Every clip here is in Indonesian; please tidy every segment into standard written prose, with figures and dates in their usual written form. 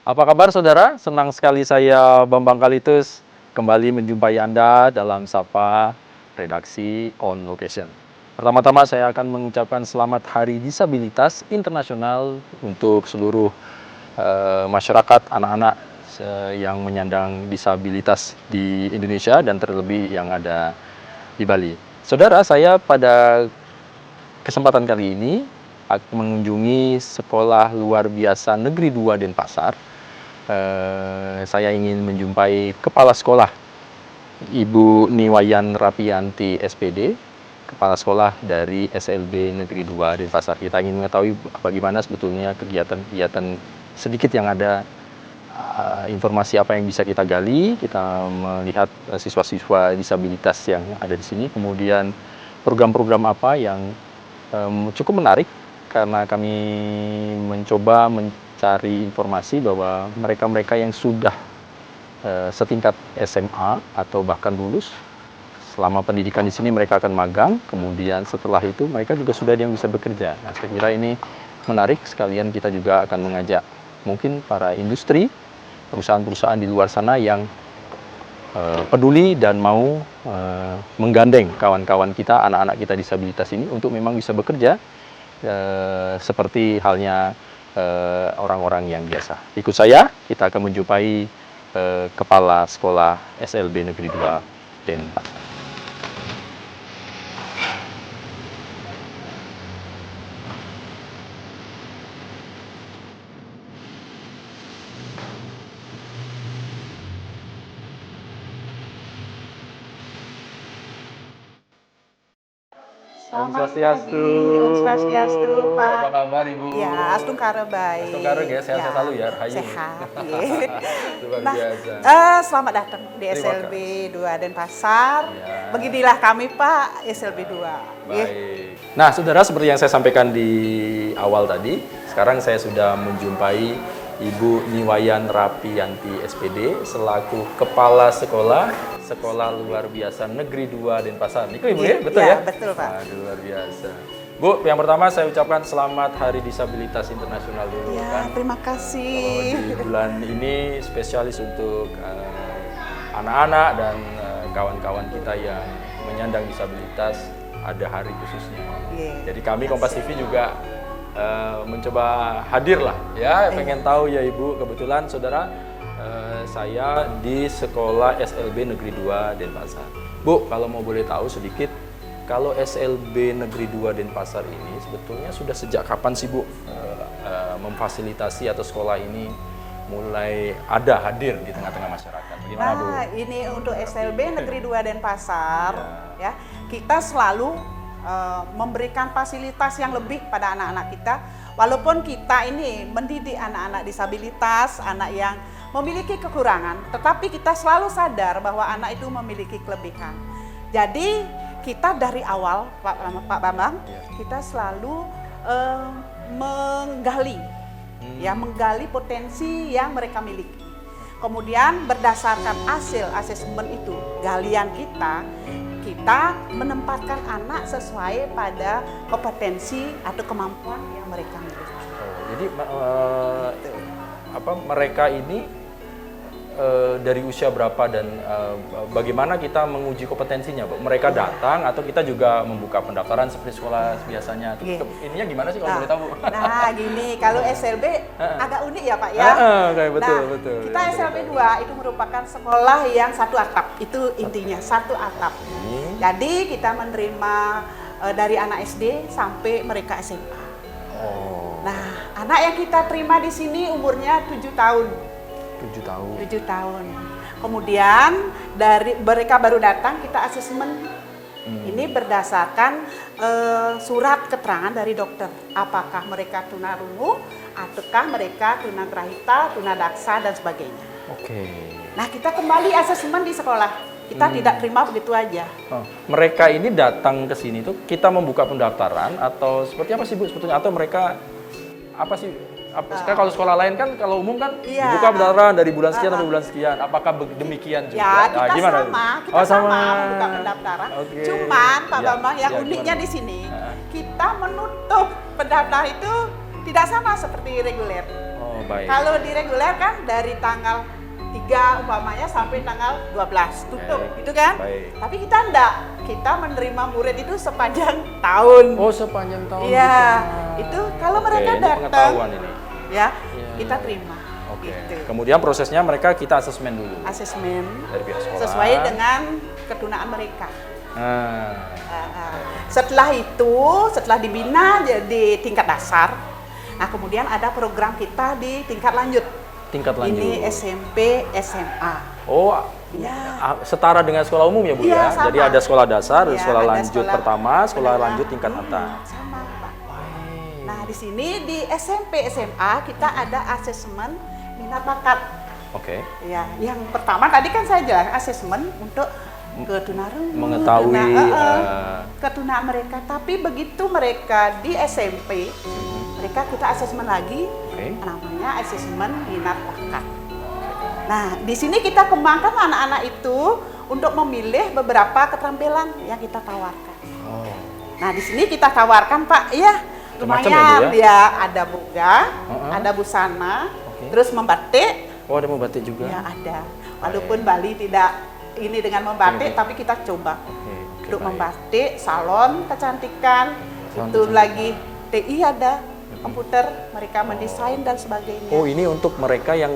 Apa kabar saudara? Senang sekali saya Bambang Kalitus kembali menjumpai Anda dalam Sapa Redaksi On Location. Pertama-tama saya akan mengucapkan selamat Hari Disabilitas Internasional untuk seluruh masyarakat anak-anak yang menyandang disabilitas di Indonesia dan terlebih yang ada di Bali. Saudara, saya pada kesempatan kali ini akan mengunjungi Sekolah Luar Biasa Negeri 2 Denpasar. Saya ingin menjumpai Kepala Sekolah, Ibu Niwayan Rapianti SPD, Kepala Sekolah dari SLB Negeri 2 Denpasar. Kita ingin mengetahui bagaimana sebetulnya kegiatan-kegiatan sedikit yang ada, informasi apa yang bisa kita gali, kita melihat siswa-siswa disabilitas yang ada di sini, kemudian program-program apa yang cukup menarik karena kami mencoba mencari informasi bahwa mereka-mereka yang sudah setingkat SMA atau bahkan lulus selama pendidikan di sini mereka akan magang, kemudian setelah itu mereka juga sudah ada yang bisa bekerja. Nah, saya kira ini menarik, sekalian kita juga akan mengajak mungkin para industri, perusahaan-perusahaan di luar sana yang peduli dan mau menggandeng kawan-kawan kita, anak-anak kita disabilitas ini untuk memang bisa bekerja seperti halnya orang-orang yang biasa. Ikut saya, kita akan menjumpai Kepala Sekolah SLB Negeri 2 Denpasar. Om Swastiastu. Om Swastiastu, Pak. Apa kabar Ibu? Ya, astung kare baik. Astung kare ya, sehat selalu ya, Rahayu. Sehat, Luar Nah, biasa. selamat datang di Terima SLB kasih. 2 Denpasar. Ya. Beginilah kami, Pak, SLB 2. Baik. Nah, saudara, seperti yang saya sampaikan di awal tadi, sekarang saya sudah menjumpai Ibu Niwayan Rapianti SPD selaku Kepala Sekolah Luar Biasa Negeri 2 Denpasar. Itu Ibu ya? Betul ya? Betul, Pak. Aduh, luar biasa. Bu, yang pertama saya ucapkan selamat Hari Disabilitas Internasional dulu Ya, kan. terima Oh, kasih. di bulan ini spesialis untuk anak-anak dan kawan-kawan kita yang menyandang disabilitas, ada hari khususnya. Jadi kami Kompas TV juga mencoba hadir lah ya, pengen tahu ya Ibu, kebetulan saudara saya di Sekolah SLB Negeri 2 Denpasar. Bu, kalau mau boleh tahu sedikit, kalau SLB Negeri 2 Denpasar ini sebetulnya sudah sejak kapan sih Bu memfasilitasi atau sekolah ini mulai ada hadir di tengah-tengah masyarakat? Bagaimana Bu? Nah, ini untuk SLB Negeri 2 Denpasar, ya, kita selalu memberikan fasilitas yang lebih pada anak-anak kita. Walaupun kita ini mendidik anak-anak disabilitas, anak yang memiliki kekurangan, tetapi kita selalu sadar bahwa anak itu memiliki kelebihan. Jadi kita dari awal, Pak Bambang, kita selalu menggali potensi yang mereka miliki. Kemudian berdasarkan hasil asesmen itu, galian kita menempatkan anak sesuai pada kompetensi atau kemampuan yang mereka miliki. Jadi mereka ini dari usia berapa dan bagaimana kita menguji kompetensinya, Bu? Mereka datang atau kita juga membuka pendaftaran seperti sekolah biasanya? Ininya gimana sih kalau boleh tahu, Bu? Nah, gini, kalau SLB agak unik ya, Pak ya. Betul. Kita SLB 2 itu merupakan sekolah yang satu atap. Itu intinya, satu atap. Jadi kita menerima dari anak SD sampai mereka SMA. Nah, anak yang kita terima di sini umurnya 7 tahun. 7 tahun. Kemudian dari mereka baru datang, kita asesmen. Ini berdasarkan surat keterangan dari dokter. Apakah mereka tunarungu, ataukah mereka tunagrahita, tunadaksa dan sebagainya. Nah, kita kembali asesmen di sekolah. Kita tidak terima begitu aja. Mereka ini datang ke sini tuh kita membuka pendaftaran atau seperti apa sih Bu sebetulnya, atau mereka apa sih? Kalau sekolah lain kan, kalau umum kan dibuka pendaftaran dari bulan sekian sampai bulan sekian. Apakah demikian juga? Ya, kita gimana? sama membuka pendaftaran. Cuman Pak Bambang, yang uniknya di sini, kita menutup pendaftar itu tidak sama seperti reguler. Oh, baik. Kalau di reguler kan dari tanggal 3 umpamanya sampai tanggal 12 tutup, Baik. gitu kan? Baik. Tapi kita enggak, kita menerima murid itu sepanjang tahun. Oh, sepanjang tahun. Iya, gitu. itu kalau Oke, mereka ini datang, pengetahuan ini. ya Iya, kita iya. terima. Oke. Gitu. Kemudian prosesnya mereka kita asesmen dulu Asesmen dari pihak sekolah. sesuai dengan ketunaan mereka. Nah, Setelah itu, setelah dibina jadi tingkat dasar, nah kemudian ada program kita di tingkat lanjut. tingkat lanjut. Ini SMP, SMA. Oh, Ya. setara dengan sekolah umum ya Bu Iya, ya? sama. Jadi ada sekolah dasar, Ya, sekolah ada lanjut sekolah pertama, sekolah menengah. lanjut tingkat atas. Sama, Pak. Nah, di sini di SMP, SMA kita ada asesmen minat bakat. Oke. Ya, yang pertama tadi kan saya jelas asesmen untuk ketunarungu, Mengetahui, ketunaan mereka. Tapi begitu mereka di SMP, mereka kita asesmen lagi, Oke. namanya asesmen minat bakat. Nah, di sini kita kembangkan anak-anak itu untuk memilih beberapa keterampilan yang kita tawarkan. Oh. Nah, di sini kita tawarkan, Pak, ya Macam-macam lumayan ya, Bu, ya, ada boga, Uh-uh. ada busana, Oke. terus membatik, Oh, ada membatik juga. ya ada. Walaupun Bali tidak ini dengan membatik, Oke. tapi kita coba Oke, untuk baik. membatik, salon kecantikan, Salon itu kecantikan. lagi TI ada, komputer, mereka mendesain dan sebagainya. Oh, ini untuk mereka yang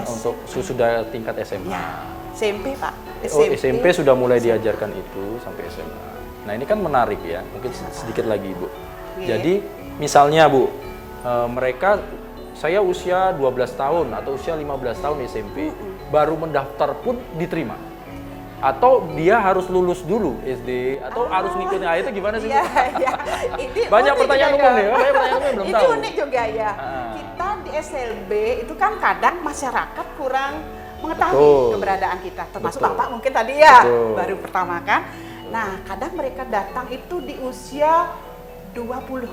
untuk sudah tingkat SMA. Ya, SMP, Pak. Oh, SMP sudah mulai diajarkan itu sampai SMA. Nah, ini kan menarik ya. Mungkin sedikit lagi, Bu. Iya. Jadi, misalnya, Bu, mereka saya usia 12 tahun atau usia 15 tahun SMP, baru mendaftar pun diterima. Atau dia harus lulus dulu SD atau harus ngikutin itu gimana sih? Bu? Iya, iya. Ini Banyak unik pertanyaan juga umum ya. nih, banyak pertanyaan umum belum Ini tahu. unik juga ya. Ah. Kita di SLB itu kan kadang masyarakat kurang mengetahui Betul. keberadaan kita. Termasuk Betul. Bapak mungkin tadi ya, Betul. baru pertama kan. Nah, kadang mereka datang itu di usia 20.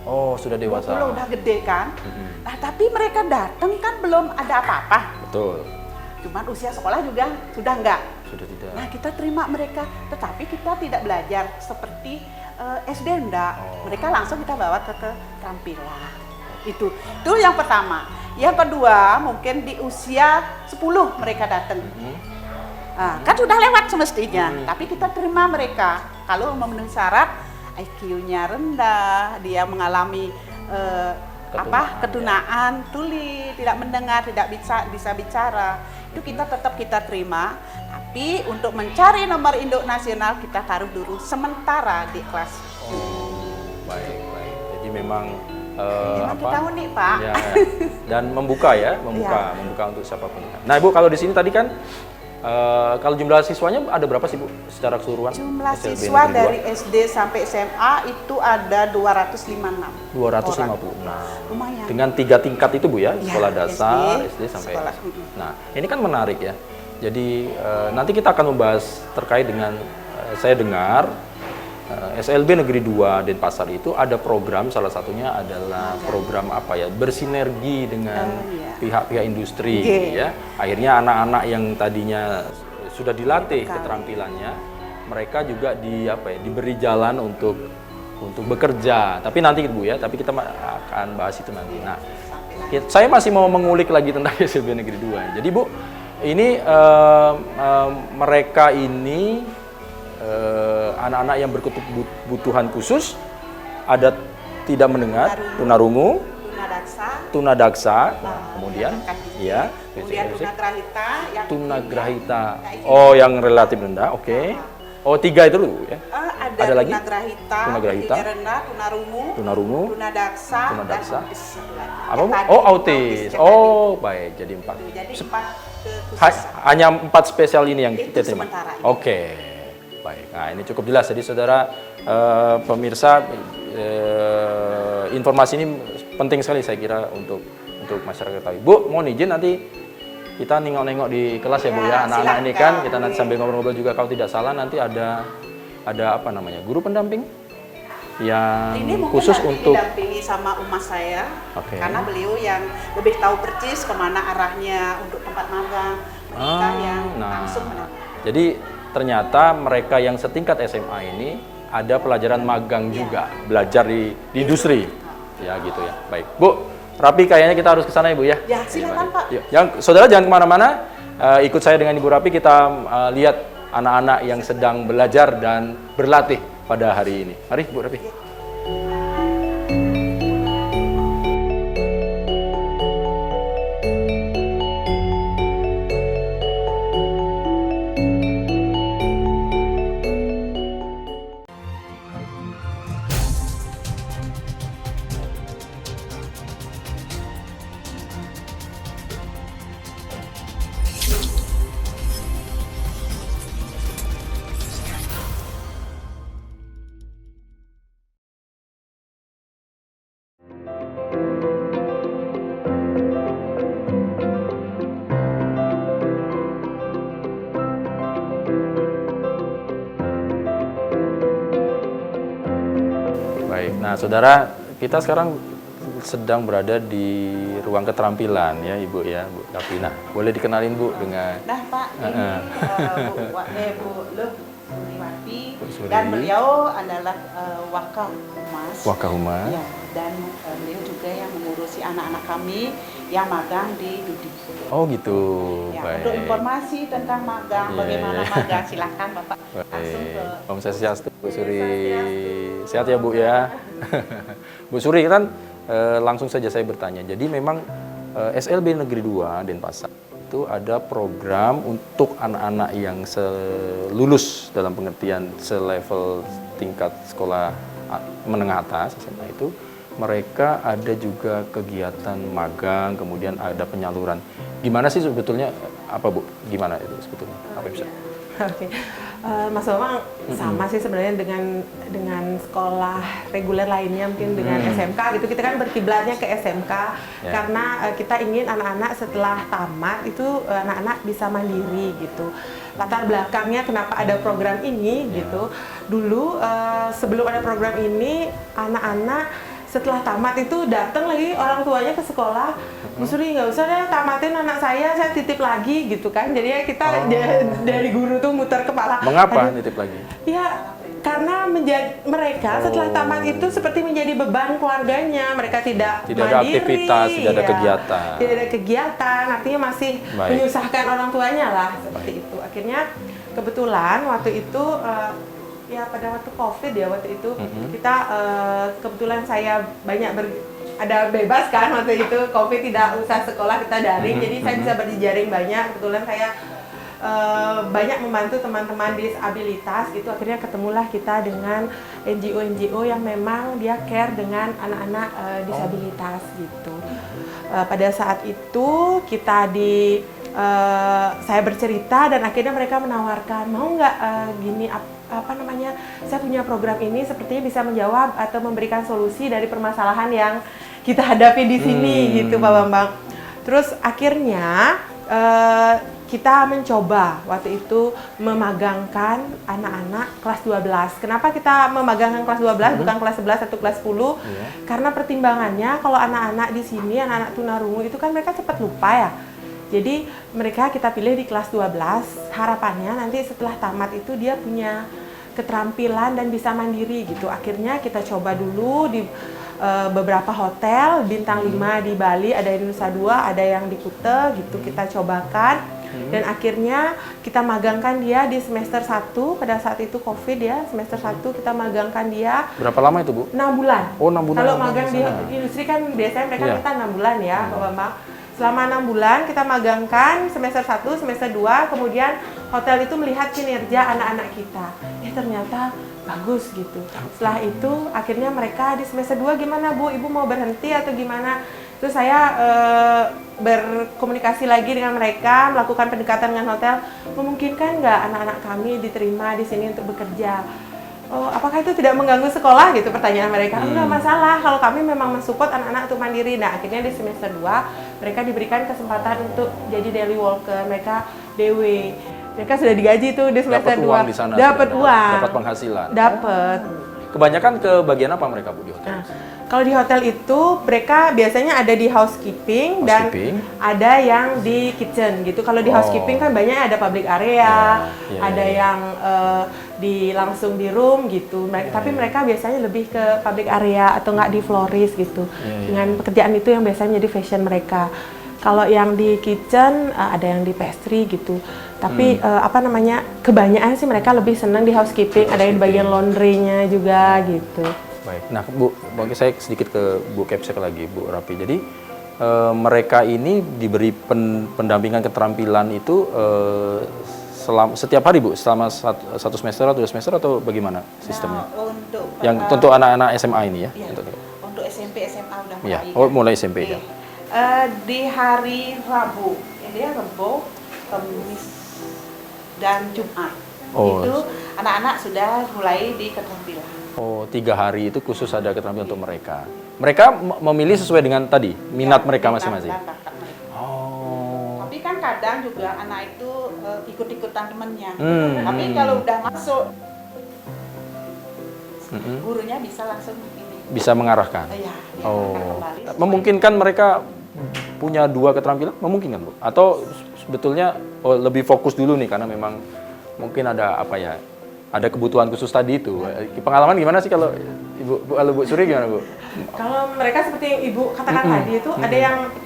Oh, sudah dewasa. 20 udah gede kan. Mhm. Nah, tapi mereka datang kan belum ada apa-apa. Betul. Cuman usia sekolah juga sudah enggak. Sudah tidak. Nah, kita terima mereka, tetapi kita tidak belajar seperti SD enggak. Oh. Mereka langsung kita bawa ke keterampilan. Itu yang pertama. Yang kedua, mungkin di usia 10 mereka datang. Nah, kan sudah lewat semestinya, tapi kita terima mereka. Kalau memenuhi syarat, IQ-nya rendah, dia mengalami ketunaan, tuli, tidak mendengar, tidak bisa bicara, itu kita tetap kita terima. Tapi untuk mencari nomor induk nasional kita taruh dulu sementara di kelas. Baik, baik. Jadi memang Memang kita unik, Pak. Ya, dan membuka Iya. membuka untuk siapapun. Nah, Ibu, kalau di sini tadi kan kalau jumlah siswanya ada berapa sih, Bu, secara keseluruhan? Jumlah SLB siswa Negeri dari SD sampai SMA itu ada 256. 256. Lumayan. Dengan 3 tingkat itu, Bu, ya, Ya, sekolah dasar, SD, SD sampai sekolah. Nah, ini kan menarik ya. Jadi nanti kita akan membahas terkait dengan saya dengar SLB Negeri 2 Denpasar itu ada program, salah satunya adalah program apa ya, bersinergi dengan pihak-pihak industri ya. Akhirnya anak-anak yang tadinya sudah dilatih keterampilannya, mereka juga diberi jalan untuk bekerja. Tapi nanti Bu ya, tapi kita akan bahas itu nanti. Nah, saya masih mau mengulik lagi tentang SLB Negeri 2. Jadi Bu, ini mereka ini anak-anak yang berkebutuhan khusus, ada tidak mendengar, tunarungu, tunadaksa, kemudian ya, tunagrahita, yang tunagrahita. Oh, yang relatif rendah, oke. Oh, 3 itu dulu ya. ada lagi? tunagrahita, rendah, tunarungu, tunadaksa, dan autis. Apa Bu? Tadi, Oh, autis. yang Oh, baik. Jadi 4. Jadi 4 kekhususan. Hanya 4 spesial ini yang Itu kita terima. sementara ini. Oke, baik. Nah, ini cukup jelas. Jadi saudara pemirsa, informasi ini penting sekali saya kira untuk masyarakat tahu. Bu, mohon izin nanti kita nengok-nengok di kelas ya, Bu ya. Anak-anak ini kan kita nanti sambil ngobrol-ngobrol juga, kalau tidak salah nanti ada apa namanya, guru pendamping yang Ini mungkin khusus nanti untuk didampingi sama umas saya, Oke. karena beliau yang lebih tahu persis kemana arahnya untuk tempat magang, mereka yang langsung mendampingi. Jadi ternyata mereka yang setingkat SMA ini ada pelajaran magang juga, belajar di industri, ya gitu ya. Baik, Bu, Rapi kayaknya kita harus ke sana Ibu ya. Ya, silakan Pak. Yuk. Yang saudara jangan kemana-mana, ikut saya dengan Ibu Rapi kita lihat anak-anak yang sedang belajar dan berlatih pada hari ini. Mari Bu Rapi. Baik, nah saudara, kita sekarang sedang berada di ruang keterampilan ya Ibu ya, Bu Rapi. Nah, boleh dikenalin Bu dengan... Nah Pak, ini Bu Suriwati, Bu Suri. dan beliau adalah Wakahumas. Wakahumas. Ya, dan beliau juga yang mengurusi anak-anak kami yang magang di Dudi. Oh gitu, Ya, baik. untuk informasi tentang magang, Iya, bagaimana iya. magang, silakan Bapak langsung ke... Baik. Om Swastiastu, Bu Suri. Swastiastu. Sehat ya Bu ya. Bu Suri kan langsung saja saya bertanya. Jadi memang SLB Negeri 2 Denpasar itu ada program untuk anak-anak yang lulus dalam pengertian selevel tingkat sekolah menengah atas SMA itu, mereka ada juga kegiatan magang, kemudian ada penyaluran. Gimana sih sebetulnya, apa Bu? Gimana itu sebetulnya? Apa yang bisa? Oke, Mas Bambang sama sih sebenarnya dengan sekolah reguler lainnya, mungkin dengan SMK gitu. Kita kan berkiblatnya ke SMK karena kita ingin anak-anak setelah tamat itu anak-anak bisa mandiri gitu. Latar belakangnya kenapa ada program ini gitu. Dulu sebelum ada program ini, anak-anak setelah tamat itu datang lagi orang tuanya ke sekolah, Bu Suri nggak usah deh tamatin anak saya titip lagi gitu kan. Jadi ya kita dari guru tuh muter kepala. Mengapa Aduh, nitip lagi? ya karena mereka setelah tamat itu seperti menjadi beban keluarganya. Mereka tidak Tidak ada mandiri, aktivitas, tidak ada kegiatan. Tidak ada kegiatan, artinya masih Baik. menyusahkan orang tuanya lah seperti itu. Akhirnya kebetulan waktu itu ya pada waktu COVID ya waktu itu kita kebetulan saya banyak ada bebas kan waktu itu, COVID tidak usah sekolah, kita daring, jadi saya bisa berjejaring banyak. Kebetulan saya banyak membantu teman-teman disabilitas gitu. Akhirnya ketemulah kita dengan NGO yang memang dia care dengan anak-anak disabilitas gitu. Pada saat itu kita saya bercerita dan akhirnya mereka menawarkan, mau nggak gini apa namanya, saya punya program ini sepertinya bisa menjawab atau memberikan solusi dari permasalahan yang kita hadapi di sini gitu Pak Bambang. Terus akhirnya kita mencoba waktu itu memagangkan anak-anak kelas 12. Kenapa kita memagangkan kelas 12 bukan kelas 11 atau kelas 10? Karena pertimbangannya kalau anak-anak di sini, anak-anak tunarungu itu kan mereka cepat lupa ya. Jadi mereka kita pilih di kelas 12, harapannya nanti setelah tamat itu dia punya keterampilan dan bisa mandiri gitu. Akhirnya kita coba dulu di beberapa hotel, bintang 5 di Bali, ada di Nusa Dua, ada yang di Kuta gitu, kita cobakan. Dan akhirnya kita magangkan dia di semester 1, pada saat itu COVID ya, semester 1 kita magangkan dia. Berapa lama itu Bu? 6 bulan. Oh 6 bulan. Kalau magang di industri kan biasanya mereka minta 6 bulan ya Pak Bambang. Selama 6 bulan kita magangkan semester 1, semester 2, kemudian hotel itu melihat kinerja anak-anak kita. Ternyata bagus gitu. Setelah itu akhirnya mereka di semester 2 gimana Bu? Ibu mau berhenti atau gimana? Terus saya berkomunikasi lagi dengan mereka, melakukan pendekatan dengan hotel. Memungkinkan nggak anak-anak kami diterima di sini untuk bekerja? Oh, apakah itu tidak mengganggu sekolah gitu pertanyaan mereka? Enggak masalah, kalau kami memang mensupport anak-anak untuk mandiri. Nah akhirnya di semester 2 mereka diberikan kesempatan untuk jadi daily worker, mereka DW. Mereka sudah digaji tuh di semester 2. Dapat uang di sana. Dapat uang. Dapat penghasilan. Dapat. kebanyakan ke bagian apa mereka Bu di hotel? Nah, kalau di hotel itu mereka biasanya ada di housekeeping, Housekeeping. dan ada yang di kitchen gitu. Kalau di Oh. housekeeping kan banyak ada public area, Ya, ada ya. yang langsung di room gitu. Tapi mereka biasanya lebih ke public area atau nggak di florist gitu. Ya. Dengan pekerjaan itu yang biasanya jadi fashion mereka. Kalau yang di kitchen ada yang di pastry gitu. Tapi kebanyakan sih mereka lebih senang di housekeeping. Ada yang di bagian laundry-nya juga gitu. Baik. Nah, Bu, mungkin saya sedikit ke Bu Kepsek lagi, Bu Rapi. Jadi mereka ini diberi pendampingan keterampilan itu setiap hari, Bu, selama satu semester atau 2 semester atau bagaimana sistemnya? Nah, untuk Tentu anak-anak SMA ini ya? Iya, untuk SMP SMA udah mulai. Iya. Oh, mulai SMP ya. Di hari Rabu, ini ya Rabu, Kamis dan Jumat. Oh. Itu anak-anak sudah mulai di keterampilan. Oh, 3 hari itu khusus ada keterampilan untuk mereka. Mereka memilih sesuai dengan tadi minat mereka Minat masing-masing. dan bakat mereka. Oh. Tapi kan kadang juga anak itu ikut-ikutan temennya. Tapi Hmm. kalau udah masuk, Mm-mm. gurunya bisa langsung ini. Bisa mengarahkan. Ya, Oh, kembali sesuai. memungkinkan mereka punya 2 keterampilan? Memungkinkan, Bu? Atau sebetulnya lebih fokus dulu nih karena memang mungkin ada ada kebutuhan khusus tadi itu. Pengalaman gimana sih kalau Bu Suri gimana, Bu? Kalau mereka seperti yang Ibu katakan tadi itu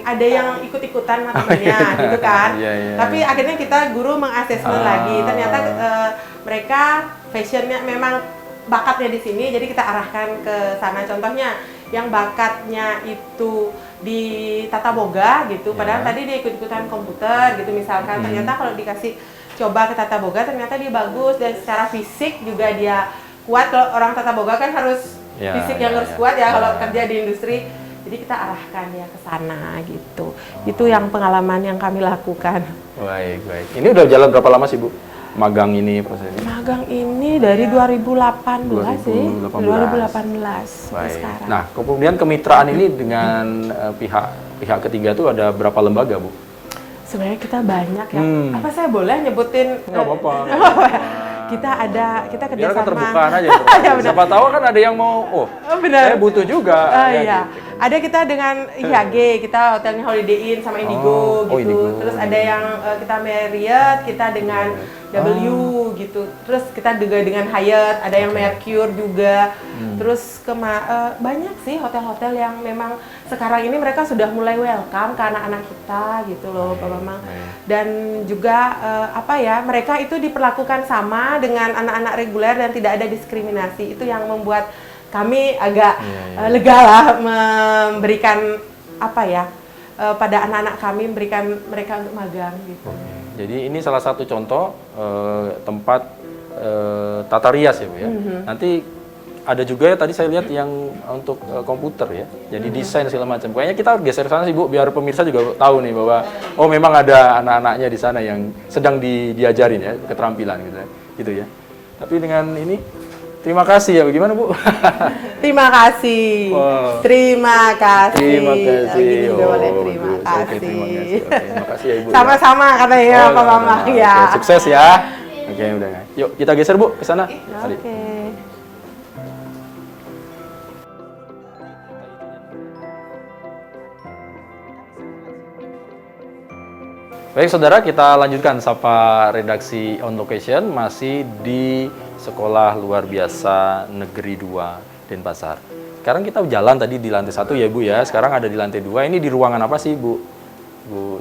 ada yang ikut-ikutan sama temennya gitu kan. Iya, iya. Tapi akhirnya kita guru mengasesmen lagi. Ternyata mereka fashionnya memang bakatnya di sini, jadi kita arahkan ke sana. Contohnya yang bakatnya itu di tata boga gitu. Padahal tadi dia ikut-ikutan komputer gitu misalkan. Ternyata kalau dikasih coba ke tata boga ternyata dia bagus dan secara fisik juga dia kuat. Kalau orang tata boga kan harus fisik yang harus kuat ya kalau kerja di industri. Jadi kita arahkan ya ke sana gitu. Itu yang pengalaman yang kami lakukan. Baik. Ini udah jalan berapa lama sih, Bu? Magang ini prosesnya? Magang ini dari 2018 sih. 2018 sampai Baik. sekarang. Nah, kemudian kemitraan ini dengan pihak ketiga itu ada berapa lembaga, Bu? Sebenarnya kita banyak ya. Apa saya boleh nyebutin? Nggak apa-apa. Kita Biar kerjasama. kan terbukaan aja. Ya, benar. Siapa tahu kan ada yang mau, benar. saya butuh juga. Iya. Gitu. Ada kita dengan IHG, kita hotelnya Holiday Inn sama Indigo gitu. Indigo. Terus ada yang kita Marriott, kita dengan W gitu. Terus kita juga dengan Hyatt, ada yang Mercure juga. Terus banyak sih hotel-hotel yang memang sekarang ini mereka sudah mulai welcome ke anak-anak kita gitu loh, Pak Bambang. Dan juga mereka itu diperlakukan sama dengan anak-anak reguler dan tidak ada diskriminasi. Itu yang membuat kami agak lega lah memberikan pada anak-anak kami, memberikan mereka untuk magang gitu. Jadi ini salah satu contoh tempat tata rias ya, Bu ya. Nanti ada juga ya tadi saya lihat yang untuk komputer ya. Jadi desain segala macam. Kayaknya kita geser sana sih, Bu, biar pemirsa juga tahu nih bahwa memang ada anak-anaknya di sana yang sedang diajarin ya keterampilan gitu ya. Gitu ya. Tapi dengan ini terima kasih ya, bagaimana, Bu? Terima kasih. Wow. Terima kasih. Terima kasih. Gini juga boleh, terima bagus. kasih. Oke, terima kasih. Oke, terima kasih ya, Ibu. Sama-sama katanya Pak Bambang Oke, ya. sukses ya. Oke, udah. Yuk, kita geser, Bu, ke sana. Tadi. Oke. Baik, saudara, kita lanjutkan sapa redaksi On Location masih di Sekolah Luar Biasa Negeri 2 Denpasar. Sekarang kita jalan tadi di lantai 1 ya, Bu ya. Sekarang ada di lantai 2. Ini di ruangan apa sih, Bu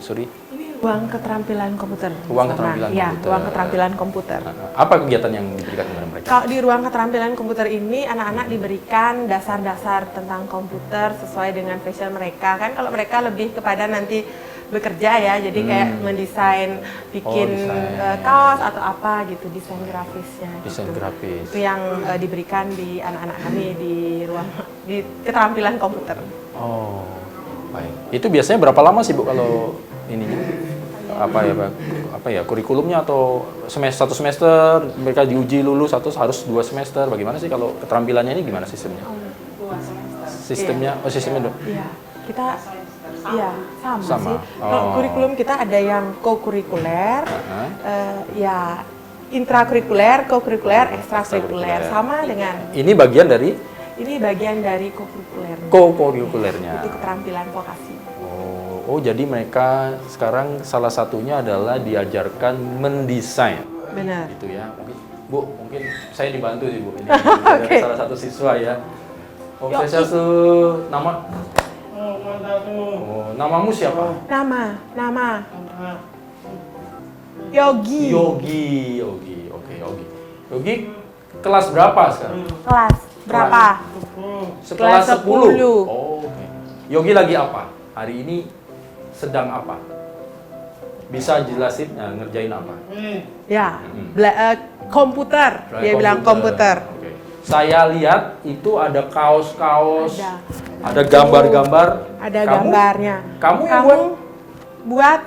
Suri? Ini ruang keterampilan komputer. Ruang keterampilan ya, komputer. ruang keterampilan komputer. Apa kegiatan yang diberikan kepada mereka? Kalau di ruang keterampilan komputer ini anak-anak diberikan dasar-dasar tentang komputer sesuai dengan passion mereka. Kan kalau mereka lebih kepada nanti bekerja ya, jadi kayak mendesain, bikin kaos atau apa gitu, desain grafisnya. Desain gitu. grafis. Itu yang diberikan di anak-anak kami di ruang di keterampilan komputer. Oh, baik. Itu biasanya berapa lama sih, Bu, kalau ininya? Kurikulumnya atau satu semester mereka diuji lulus atau harus 2 semester? Bagaimana sih kalau keterampilannya ini gimana sistemnya? 2 semester. Sistemnya, sistemnya Iya, kita iya sama Sama. sih. Kalau Oh. kurikulum kita ada yang co-kurikuler, ya intrakurikuler, kokurikuler, ekstrakurikuler, sama dengan Ini bagian dari ini bagian dari kokurikuler. co-curricularnya. Itu keterampilan vokasi. Oh, jadi mereka sekarang salah satunya adalah diajarkan mendesain. Benar. Gitu ya. Bu, mungkin saya dibantu sih Bu. Ini Oke. dari salah satu siswa ya. Om Swastiastu, nama? Oh, namamu siapa? Nama. Yogi. Yogi. Oke, Yogi. Yogi kelas berapa sekarang? Kelas berapa? Sekelas Kelas 10. 10. Oh, oke. Yogi lagi apa? Hari ini sedang apa? Bisa jelasin ngerjain apa? Ya, komputer. Dia bilang komputer. Oke. Saya lihat itu ada kaos-kaos, Ada. ada gambar-gambar. Ada Kamu- gambarnya. Kamu yang buat?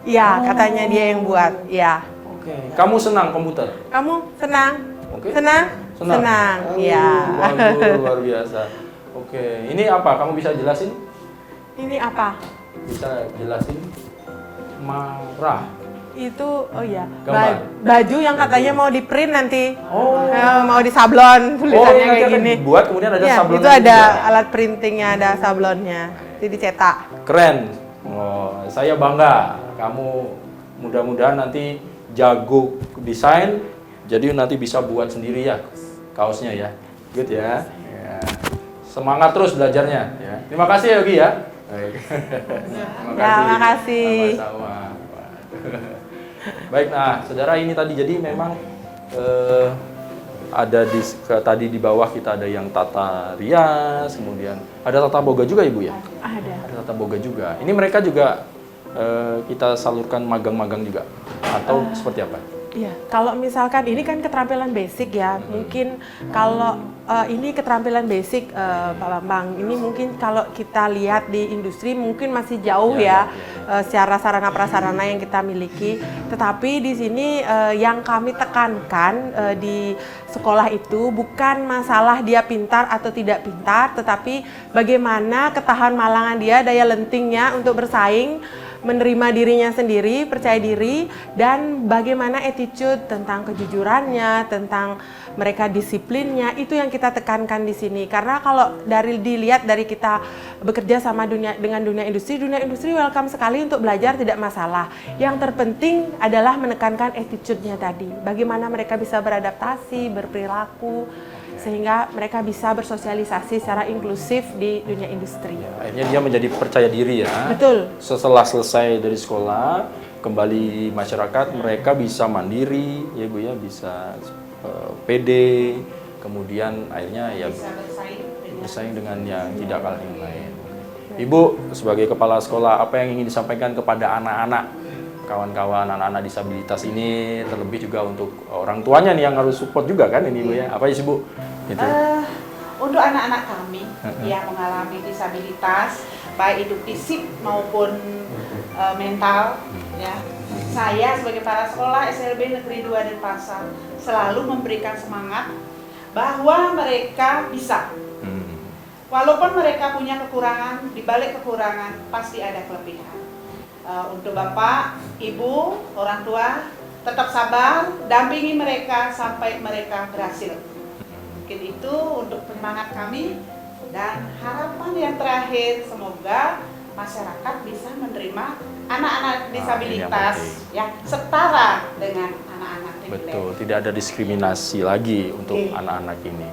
Ya, katanya dia yang buat. Ya. Oke. Kamu senang komputer? Kamu senang? Oke. Senang? Senang. Ya. Waduh, luar biasa. Oke. Ini apa? Kamu bisa jelasin? Ini apa? Bisa jelasin? Marah. Itu Gambar. baju yang katanya mau di print nanti. Oh. Mau di sablon tulisannya ini nanti kayak akan gini. dibuat, kemudian ada Iya, sablonnya itu ada juga. alat printingnya, ada sablonnya. Itu dicetak. Keren. Oh, saya bangga. Kamu mudah-mudahan nanti jago desain, jadi nanti bisa buat sendiri ya kaosnya ya. Good ya. Ya. Semangat terus belajarnya ya. Terima kasih ya Yogi ya. Baik. Ya, makasih. Sama-sama. Baik, nah saudara ini tadi jadi memang ada tadi di bawah kita ada yang tata rias, kemudian ada tata boga juga Ibu ya? Ada. Ada tata boga juga. Ini mereka juga kita salurkan magang-magang juga atau seperti apa? Iya, kalau misalkan ini kan keterampilan basic ya, mungkin kalau ini keterampilan basic Pak Bambang, ini mungkin kalau kita lihat di industri mungkin masih jauh ya, secara sarana prasarana yang kita miliki. Tetapi di sini yang kami tekankan di sekolah itu bukan masalah dia pintar atau tidak pintar, tetapi bagaimana ketahan malangan dia, daya lentingnya untuk bersaing, menerima dirinya sendiri, percaya diri, dan bagaimana attitude tentang kejujurannya, tentang mereka disiplinnya, itu yang kita tekankan di sini. Karena kalau dilihat dari kita bekerja sama dengan dunia industri welcome sekali untuk belajar, tidak masalah. Yang terpenting adalah menekankan attitude-nya tadi. Bagaimana mereka bisa beradaptasi, berperilaku, sehingga mereka bisa bersosialisasi secara inklusif di dunia industri. Akhirnya dia menjadi percaya diri ya. Betul. Setelah selesai dari sekolah, kembali di masyarakat, mereka bisa mandiri, ya Bu ya, bisa pede, kemudian akhirnya ya bersaing dengan yang tidak kalah yang lain. Ibu sebagai kepala sekolah, apa yang ingin disampaikan kepada anak-anak, kawan-kawan anak-anak disabilitas ini, terlebih juga untuk orang tuanya nih yang harus support juga kan ini Bu ya. Apa sih Bu? Gitu. Untuk anak-anak kami yang mengalami disabilitas, baik itu fisik maupun mental, ya, saya sebagai kepala sekolah SLB Negeri 2 Denpasar selalu memberikan semangat bahwa mereka bisa. Walaupun mereka punya kekurangan, di balik kekurangan pasti ada kelebihan. Untuk Bapak, Ibu, orang tua, tetap sabar, dampingi mereka sampai mereka berhasil. Mungkin itu untuk penyemangat kami, dan harapan yang terakhir semoga masyarakat bisa menerima anak-anak disabilitas yang setara dengan anak-anak reguler. Betul, tidak ada diskriminasi lagi untuk anak-anak ini.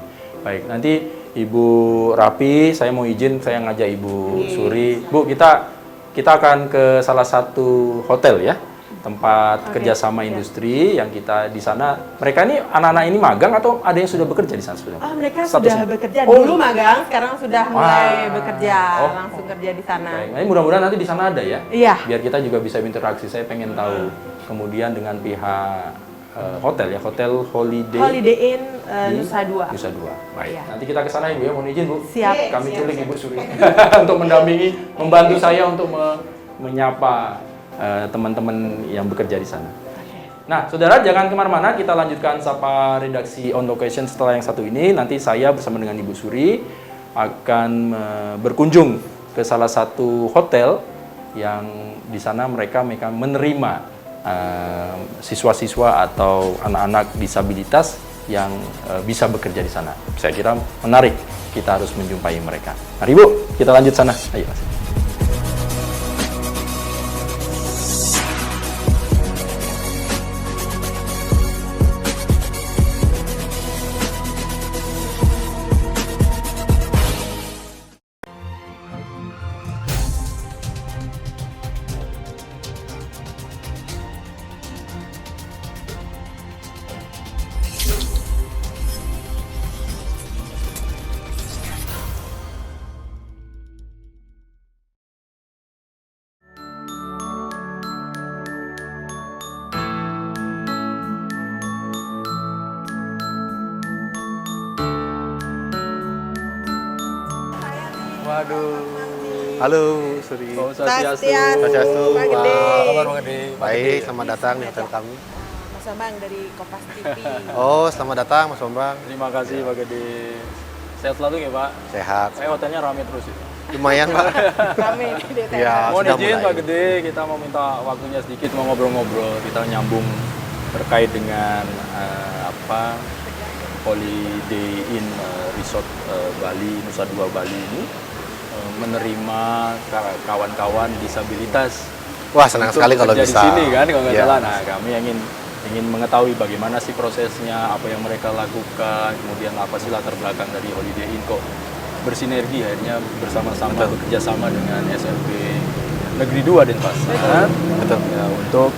Baik, nanti Ibu Rapi, saya mau izin saya ngajak Ibu Suri. Bu, kita akan ke salah satu hotel ya, tempat kerjasama industri yang kita di sana. Mereka ini anak-anak ini magang atau ada yang sudah bekerja di sana sebenarnya? Mereka Statusnya? sudah bekerja. Oh. Dulu magang, sekarang sudah mulai Wah. bekerja, Oh. langsung kerja di sana. Baik, nah, mudah-mudahan nanti di sana ada ya. Iya. Biar kita juga bisa berinteraksi. Saya pengen tahu. Kemudian dengan pihak hotel ya, Hotel Holiday. Holiday Inn di Nusa Dua. Nusa Dua. Baik. Iya. Nanti kita ke sana Ibu ya, mohon izin Bu. Siap. Kami Siap, culik siap. Ibu Suri untuk mendampingi, membantu saya untuk menyapa teman-teman yang bekerja di sana. Nah, saudara jangan kemana-mana, kita lanjutkan sapa redaksi On Location setelah yang satu ini. Nanti saya bersama dengan Ibu Suri akan berkunjung ke salah satu hotel yang di sana mereka menerima siswa-siswa atau anak-anak disabilitas yang bisa bekerja di sana. Saya kira menarik, kita harus menjumpai mereka. Mari Bu, kita lanjut sana. Ayo. Waduh. Halo, Suri. Swastiastu. Swastiastu. Pak Gede. Apa kabar Pak Gede? Baik, selamat datang di hotel kami. Mas Bambang dari Kompas TV. Oh, selamat datang Mas Bambang. Terima kasih Pak Gede. Sehat selalu ya Pak. Sehat. Hotelnya ramai terus itu. Lumayan, Pak. Kami di Iya, Mohon sudah izin mulai. Pak Gede, kita mau minta waktunya sedikit, mau ngobrol-ngobrol. Kita nyambung terkait dengan Holiday Inn Resort Bali, Nusa Dua Bali ini menerima kawan-kawan disabilitas. Wah, senang untuk sekali kalau bekerja bisa. di sini kan, kalau nggak Iya. salah. Nah, kami ingin mengetahui bagaimana sih prosesnya, apa yang mereka lakukan, kemudian apa sih latar belakang dari Holiday Inn kok bersinergi akhirnya bersama-sama bekerja sama dengan SLB Negeri 2 Denpasar. Betul. Ya, untuk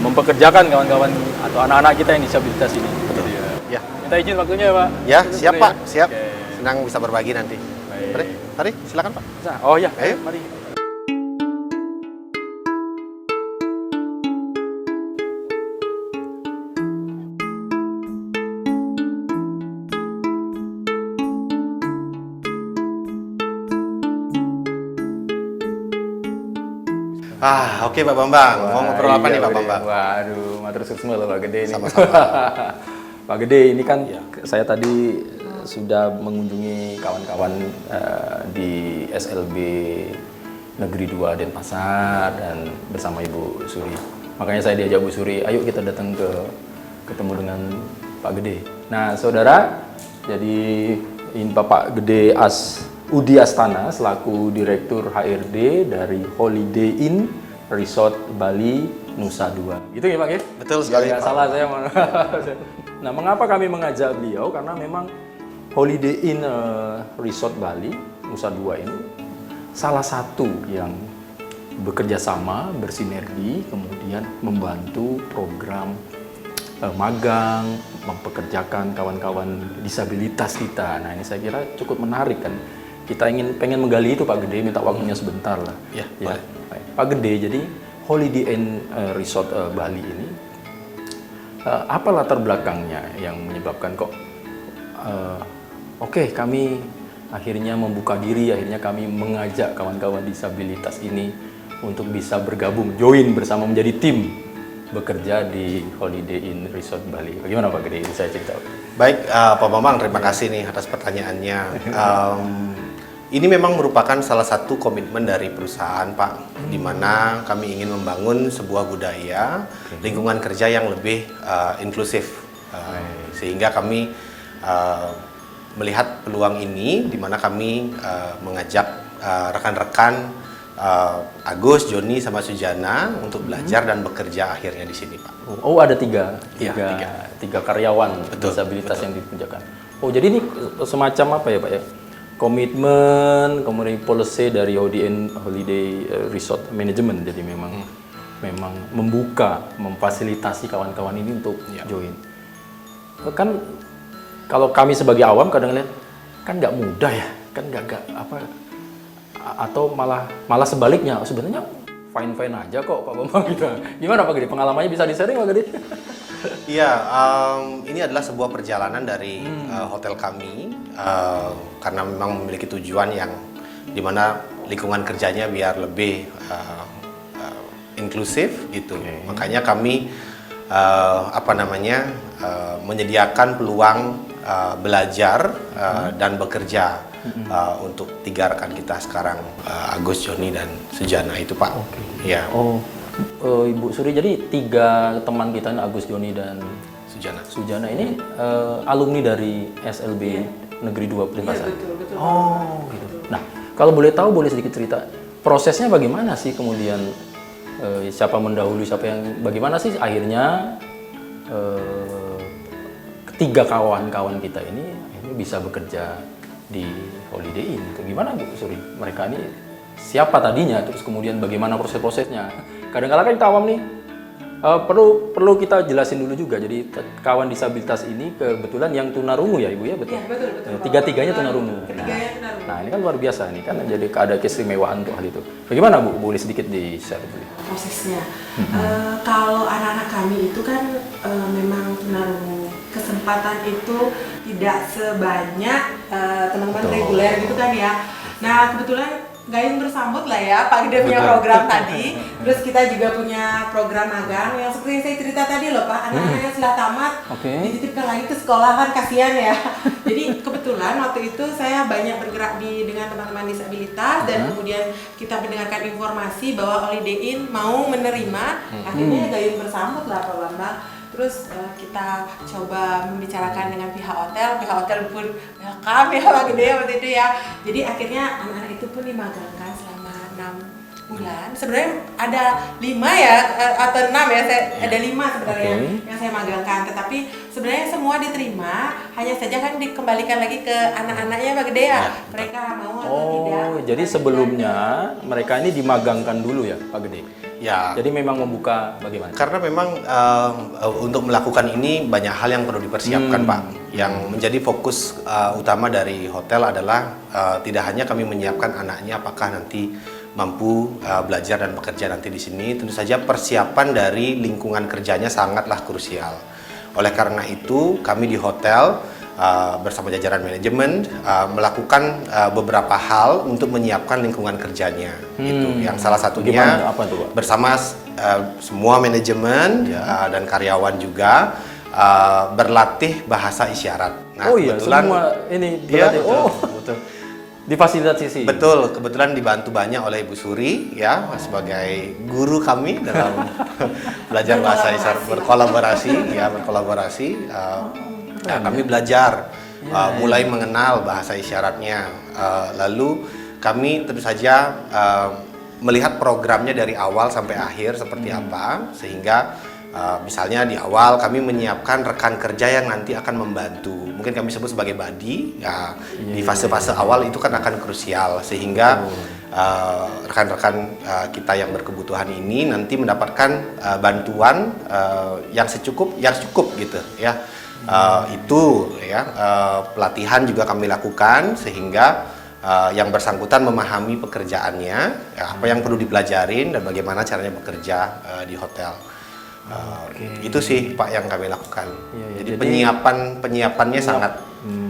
mempekerjakan kawan-kawan atau anak-anak kita yang disabilitas ini. Betul. Gitu ya. Ya. Minta izin waktunya ya Pak. Ya, Betul, siap betul Pak, siap. Oke. Senang bisa berbagi nanti. Baik. Mari, silakan Pak. Oh ya, Ayo. mari. Oke Pak Bambang. Mau ngobrol apa nih Pak Gede. Bambang? Waduh, matur suksma loh Pak Gede ini. Sama-sama. Pak Gede, ini kan saya tadi sudah mengunjungi kawan-kawan di SLB Negeri 2 Denpasar dan bersama Ibu Suri. Makanya saya diajak Bu Suri, ayo kita datang ketemu dengan Pak Gede. Nah, saudara, jadi ini Bapak Gede Udi Astana selaku Direktur HRD dari Holiday Inn Resort Bali Nusa Dua. Gitu ya Pak ya? Betul sekali, Nggak Pak. salah saya. Nah, mengapa kami mengajak beliau? Karena memang Holiday Inn Resort Bali Nusa Dua ini salah satu yang bekerja sama, bersinergi, kemudian membantu program magang, mempekerjakan kawan-kawan disabilitas kita. Nah, ini saya kira cukup menarik kan. Kita pengen menggali itu Pak Gede, minta waktunya sebentar lah. Ya, Baik. Pak Gede, jadi Holiday Inn Resort Bali ini apa latar belakangnya yang menyebabkan kok oke, kami akhirnya membuka diri, akhirnya kami mengajak kawan-kawan disabilitas ini untuk bisa bergabung, join bersama menjadi tim bekerja di Holiday Inn Resort Bali. Bagaimana Pak Gede? Saya cerita. Baik, Pak Bambang, terima kasih nih atas pertanyaannya. Ini memang merupakan salah satu komitmen dari perusahaan, Pak, di mana kami ingin membangun sebuah budaya lingkungan kerja yang lebih inklusif, sehingga kami melihat peluang ini, di mana kami mengajak rekan-rekan Agus, Joni, sama Sujana untuk belajar dan bekerja akhirnya di sini, Pak. Oh, ada tiga karyawan Betul, disabilitas yang dikerjakan. Oh, jadi ini semacam apa ya Pak ya? Komitmen, kemudian policy dari Holiday Resort Management. Jadi memang membuka, memfasilitasi kawan-kawan ini untuk join. Kan kalau kami sebagai awam kadang lihat kan nggak mudah ya, kan nggak apa, atau malah sebaliknya, sebenarnya fine aja kok Pak Bambang gitu. Gimana Pak Gede? Pengalamannya bisa di-sharing Pak Gede? Iya, ini adalah sebuah perjalanan dari hotel kami karena memang memiliki tujuan yang dimana lingkungan kerjanya biar lebih inklusif gitu. Makanya kami menyediakan peluang belajar dan bekerja untuk tiga rekan kita sekarang, Agus, Joni, dan Sujana itu Pak. Oke. Ya. Oh, Ibu Suri, jadi 3 teman kita ini, Agus, Joni, dan Sujana. Sujana ini alumni dari SLB Negeri 2 Pelintasan. Betul. Oh, gitu. Nah, kalau boleh tahu, boleh sedikit cerita prosesnya bagaimana sih kemudian, siapa mendahului, siapa yang, bagaimana sih akhirnya ketiga kawan-kawan kita ini akhirnya bisa bekerja di Holiday Inn. Gimana Bu Suri? Mereka ini siapa tadinya, terus kemudian bagaimana proses-prosesnya? Kadang-kadang kan kita awam nih, perlu kita jelasin dulu juga. Jadi kawan disabilitas ini kebetulan yang tunarungu ya Ibu ya, betul? Iya, betul. Tiga-tiganya tunarungu. Ketiganya tunarungu. Nah, ini kan luar biasa nih kan, jadi ada keistimewaan untuk hal itu. Bagaimana Bu? Boleh sedikit di-share dulu. Prosesnya. Kalau anak-anak kami itu kan memang tunarungu. Kesempatan itu tidak sebanyak teman-teman Betul. reguler gitu kan ya. Nah, kebetulan Gayung bersambut lah ya, Pak Gede punya program tadi. Terus kita juga punya program magang yang seperti yang saya cerita tadi loh Pak, anak-anaknya sudah tamat, dititipkan lagi ke sekolahan, kasihan ya. Jadi kebetulan waktu itu saya banyak bergerak dengan teman-teman disabilitas dan kemudian kita mendengarkan informasi bahwa Holiday Inn mau menerima, akhirnya Gayung bersambut lah Pak Bambang. Terus kita coba membicarakan dengan pihak hotel pun welcome ya Pak Gede waktu itu ya. Jadi akhirnya anak-anak itu pun dimagangkan selama 6 bulan. Sebenarnya ada 5 ya atau 6 ya, ada 5 sebenarnya yang saya magangkan. Tetapi sebenarnya semua diterima, hanya saja kan dikembalikan lagi ke anak-anaknya Pak Gede ya. Mereka mau atau tidak. Oh, jadi sebelumnya mereka ini dimagangkan dulu ya Pak Gede? Ya. Jadi memang membuka bagaimana? Karena memang untuk melakukan ini banyak hal yang perlu dipersiapkan Pak. Yang menjadi fokus utama dari hotel adalah tidak hanya kami menyiapkan anaknya apakah nanti mampu belajar dan bekerja nanti di sini. Tentu saja persiapan dari lingkungan kerjanya sangatlah krusial. Oleh karena itu kami di hotel bersama jajaran manajemen melakukan beberapa hal untuk menyiapkan lingkungan kerjanya. Itu yang salah satunya apa tuh, Pak? bersama semua manajemen dan karyawan juga berlatih bahasa isyarat. Nah, oh iya, kebetulan semua ini Iya, berarti betul. Difasilitasi. Betul, kebetulan dibantu banyak oleh Ibu Suri ya sebagai guru kami dalam belajar bahasa isyarat, berkolaborasi. Nah, kami belajar mulai mengenal bahasa isyaratnya. Lalu kami tentu saja melihat programnya dari awal sampai akhir seperti apa, sehingga misalnya di awal kami menyiapkan rekan kerja yang nanti akan membantu. Mungkin kami sebut sebagai buddy. Ya, di fase-fase awal itu kan akan krusial sehingga rekan-rekan kita yang berkebutuhan ini nanti mendapatkan bantuan yang cukup gitu ya. Itu ya pelatihan juga kami lakukan sehingga yang bersangkutan memahami pekerjaannya, ya, apa yang perlu dipelajarin dan bagaimana caranya bekerja di hotel. Itu sih Pak yang kami lakukan. Jadi penyiapannya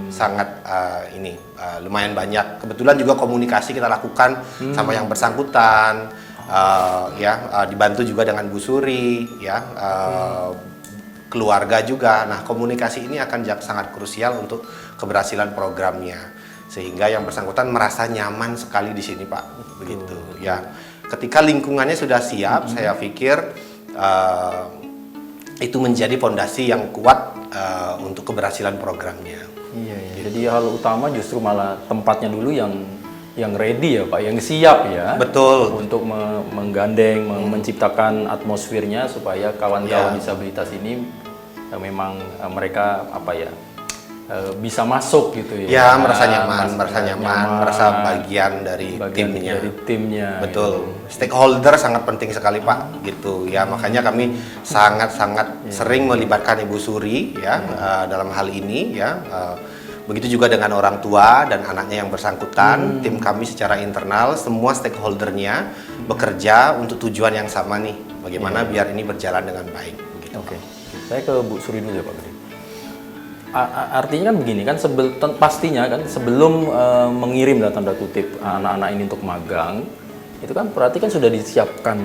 sangat lumayan banyak. Kebetulan juga komunikasi kita lakukan sama yang bersangkutan, dibantu juga dengan Bu Suri, ya. Keluarga juga. Nah, komunikasi ini akan sangat krusial untuk keberhasilan programnya. Sehingga yang bersangkutan merasa nyaman sekali di sini, Pak. Begitu. Ya. Ketika lingkungannya sudah siap, saya pikir itu menjadi fondasi yang kuat untuk keberhasilan programnya. Iya. Jadi hal utama justru malah tempatnya dulu yang ready ya Pak, yang siap ya. Betul. Untuk menggandeng, menciptakan atmosfernya supaya kawan-kawan disabilitas ini memang mereka bisa masuk gitu ya. Ya, merasa nyaman, merasa bagian dari timnya. Betul. Stakeholder sangat penting sekali Pak, gitu ya. Makanya kami sangat sering melibatkan Ibu Suri ya dalam hal ini ya. Begitu juga dengan orang tua dan anaknya yang bersangkutan, tim kami secara internal, semua stakeholdernya bekerja untuk tujuan yang sama nih, bagaimana biar ini berjalan dengan baik. Begitu. Oke, saya ke Bu Suri dulu ya Pak Gede. Artinya kan begini kan, pastinya kan sebelum mengirim tanda kutip anak-anak ini untuk magang, itu kan berarti kan sudah disiapkan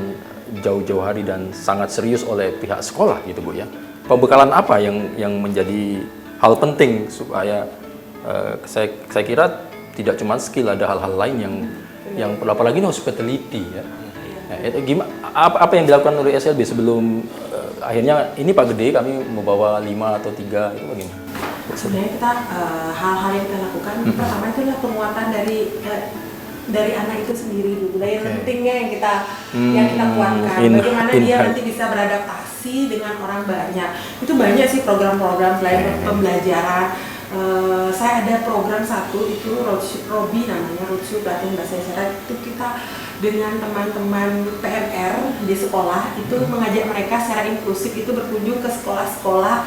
jauh-jauh hari dan sangat serius oleh pihak sekolah gitu Bu ya. Pembekalan apa yang menjadi hal penting supaya saya kira tidak cuma skill, ada hal-hal lain yang apalagi ini hospitality ya. Itu gimana? Apa yang dilakukan oleh SLB sebelum akhirnya ini Pak Gede kami mau bawa 5 atau 3 itu bagaimana? Sebenarnya kita hal-hal yang kita lakukan pertama itu adalah penguatan dari anak itu sendiri dulu. Yang pentingnya yang kita kuatkan. Bagaimana dia nanti bisa beradaptasi dengan orang banyak. Itu banyak sih program-program selain pembelajaran. Saya ada program satu itu Robi namanya, Roadshow Pelatihan Bahasa Isyarat. Itu kita dengan teman-teman PMR di sekolah itu mengajak mereka secara inklusif itu berkunjung ke sekolah-sekolah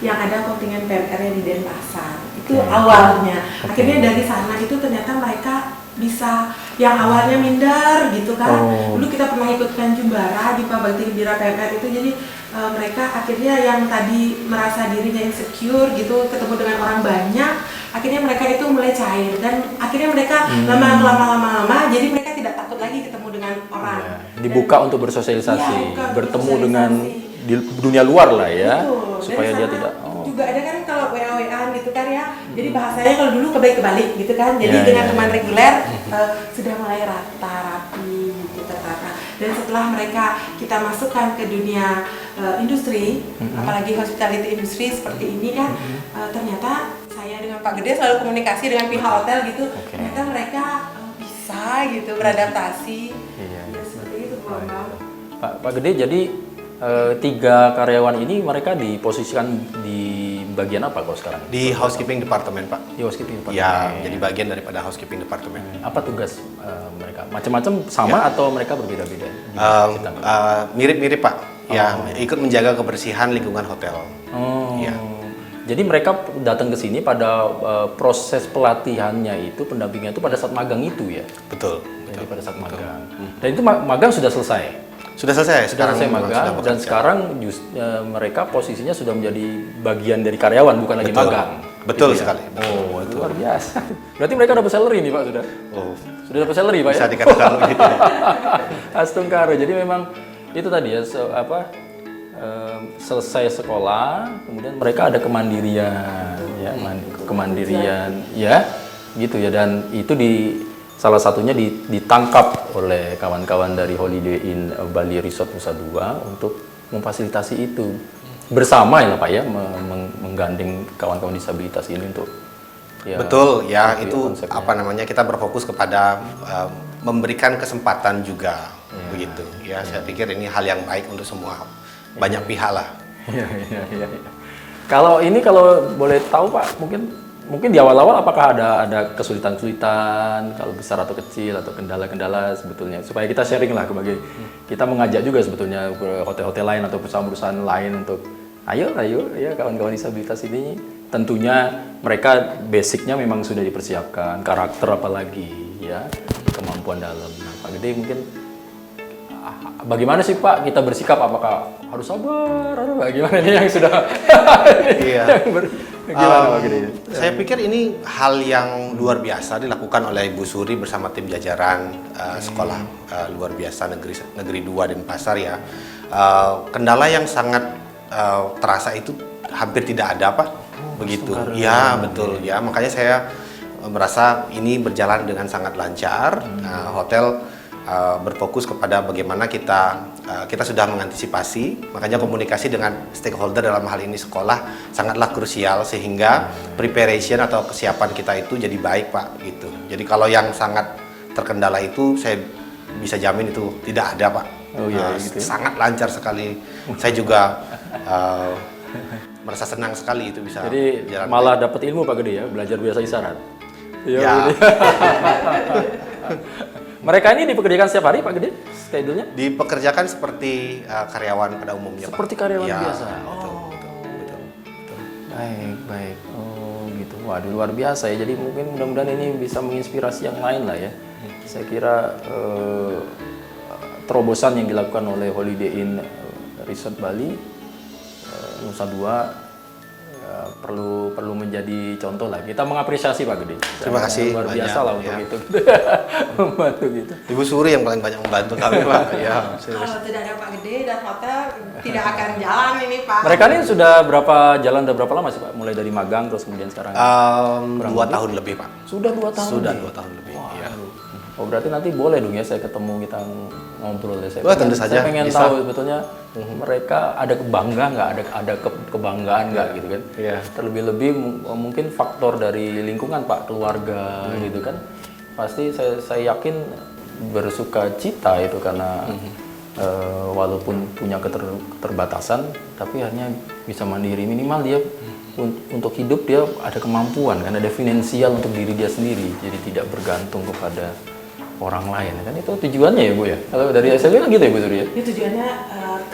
yang ada kontingen PMR-nya di Denpasar. Itu awalnya. Akhirnya dari sana itu ternyata mereka bisa yang awalnya minder gitu kan. Dulu kita pernah ikutkan Jumbara di Bakti Bira PMR itu, jadi mereka akhirnya yang tadi merasa dirinya insecure gitu ketemu dengan orang banyak, akhirnya mereka itu mulai cair dan akhirnya mereka lama-lama jadi mereka tidak takut lagi ketemu dengan orang. Dibuka untuk bersosialisasi, Iya, bertemu dengan di dunia luar lah ya. Betul. Supaya Dari dia sana tidak juga ada kan kalau WA-WAan gitu kan ya. Jadi bahasanya kalau dulu kebalik gitu kan. Jadi dengan teman reguler sudah mulai rapi gitu tertata. Dan setelah mereka kita masukkan ke dunia industri, apalagi hospitality industry seperti ini kan, ternyata saya dengan Pak Gede selalu komunikasi dengan pihak hotel gitu. Ternyata mereka bisa gitu beradaptasi. Ya, seperti itu Bu Bambang. Pak Gede, jadi 3 karyawan ini mereka diposisikan di bagian apa kalau sekarang? Di housekeeping departemen, Pak. Di housekeeping departemen. Ya, jadi bagian daripada housekeeping departemen. Apa tugas mereka? Macam-macam sama atau mereka berbeda-beda? Mirip-mirip, Pak. Ya, ikut menjaga kebersihan lingkungan hotel. Ya. Jadi mereka datang ke sini pada proses pelatihannya itu, pendampingan itu pada saat magang itu ya? Betul. Jadi pada saat magang. Dan itu magang sudah selesai? Sudah selesai. Sekarang saya magang dan sekarang mereka posisinya sudah menjadi bagian dari karyawan, bukan lagi magang. Betul gitu sekali. Oh, itu luar biasa. Berarti mereka dapat salary nih Pak sudah? Oh, Sudah dapat salary Pak bisa ya? dikatakan begitu. Astungkara. Jadi memang itu tadi ya, selesai sekolah, kemudian mereka ada kemandirian, ya, kemandirian, ya, gitu ya. Dan itu salah satunya ditangkap oleh kawan-kawan dari Holiday Inn Bali Resort Nusa Dua untuk memfasilitasi itu bersama ya Pak ya, menggandeng kawan-kawan disabilitas ini untuk ya, betul ya, itu konsepnya. apa namanya, kita berfokus kepada memberikan kesempatan juga begitu ya. Saya pikir ini hal yang baik untuk semua banyak pihak lah. Iya. Kalau boleh tahu Pak, mungkin di awal-awal apakah ada kesulitan-kesulitan, kalau besar atau kecil atau kendala-kendala sebetulnya, supaya kita sharing lah kita mengajak juga sebetulnya ke hotel-hotel lain atau perusahaan-perusahaan lain untuk ayo ya kawan-kawan disabilitas ini, tentunya mereka basicnya memang sudah dipersiapkan, karakter apalagi ya, kemampuan dalam. Nah, Pak Gede mungkin bagaimana sih Pak kita bersikap, apakah harus sabar atau bagaimana ini yang sudah Iya. Gimana Pak Gede? Saya pikir ini hal yang luar biasa dilakukan oleh Ibu Suri bersama tim jajaran sekolah luar biasa negeri 2 Denpasar ya. Kendala yang sangat terasa itu hampir tidak ada Pak. Begitu. Ya, betul ya. Makanya saya merasa ini berjalan dengan sangat lancar. Hotel berfokus kepada bagaimana kita sudah mengantisipasi, makanya komunikasi dengan stakeholder dalam hal ini sekolah sangatlah krusial sehingga preparation atau kesiapan kita itu jadi baik Pak gitu. Jadi kalau yang sangat terkendala itu saya bisa jamin itu tidak ada Pak. Oh iya, gitu ya? Sangat lancar sekali. Saya juga merasa senang sekali itu bisa Jadi jalan malah dapat ilmu Pak Gede ya, belajar bahasa isyarat. Ya. Mereka ini dipekerjakan setiap hari Pak Gede, schedule-nya? Dipekerjakan seperti karyawan pada umumnya Pak. Seperti karyawan Ya, biasa. betul. Baik. Oh gitu. Waduh luar biasa ya. Jadi mungkin mudah-mudahan ini bisa menginspirasi yang lain lah ya. Saya kira terobosan yang dilakukan oleh Holiday Inn Resort Bali Nusa Dua perlu menjadi contoh lah. Kita mengapresiasi Pak Gede. Terima kasih luar biasa banyak, lah untuk ya. itu. Membantu gitu. Ibu Suri yang paling banyak membantu kami Pak. Ya, serius. Kalau tidak ada Pak Gede dan hotel tidak akan jalan ini Pak. Mereka ini sudah berapa lama sih Pak? Mulai dari magang terus kemudian sekarang? 2 tahun lebih Pak. Sudah 2 tahun. Sudah nih? 2 tahun lebih. Wah, Ya. Oh berarti nanti boleh dong ya saya ketemu, kita ngobrol ya. Wah, tentu saja, Saya pengen bisa. tahu sebetulnya mereka ada kebanggaan nggak, ada kebanggaan nggak gitu kan? Iya. Terlebih-lebih mungkin faktor dari lingkungan Pak, keluarga gitu kan. Pasti saya yakin bersuka cita itu karena walaupun punya keterbatasan, tapi akhirnya bisa mandiri, minimal dia untuk hidup dia ada kemampuan kan, ada finansial untuk diri dia sendiri, jadi tidak bergantung kepada orang lain kan. Itu tujuannya ya Bu ya, kalau dari SLB kan gitu ya Bu Suri ya. Itu tujuannya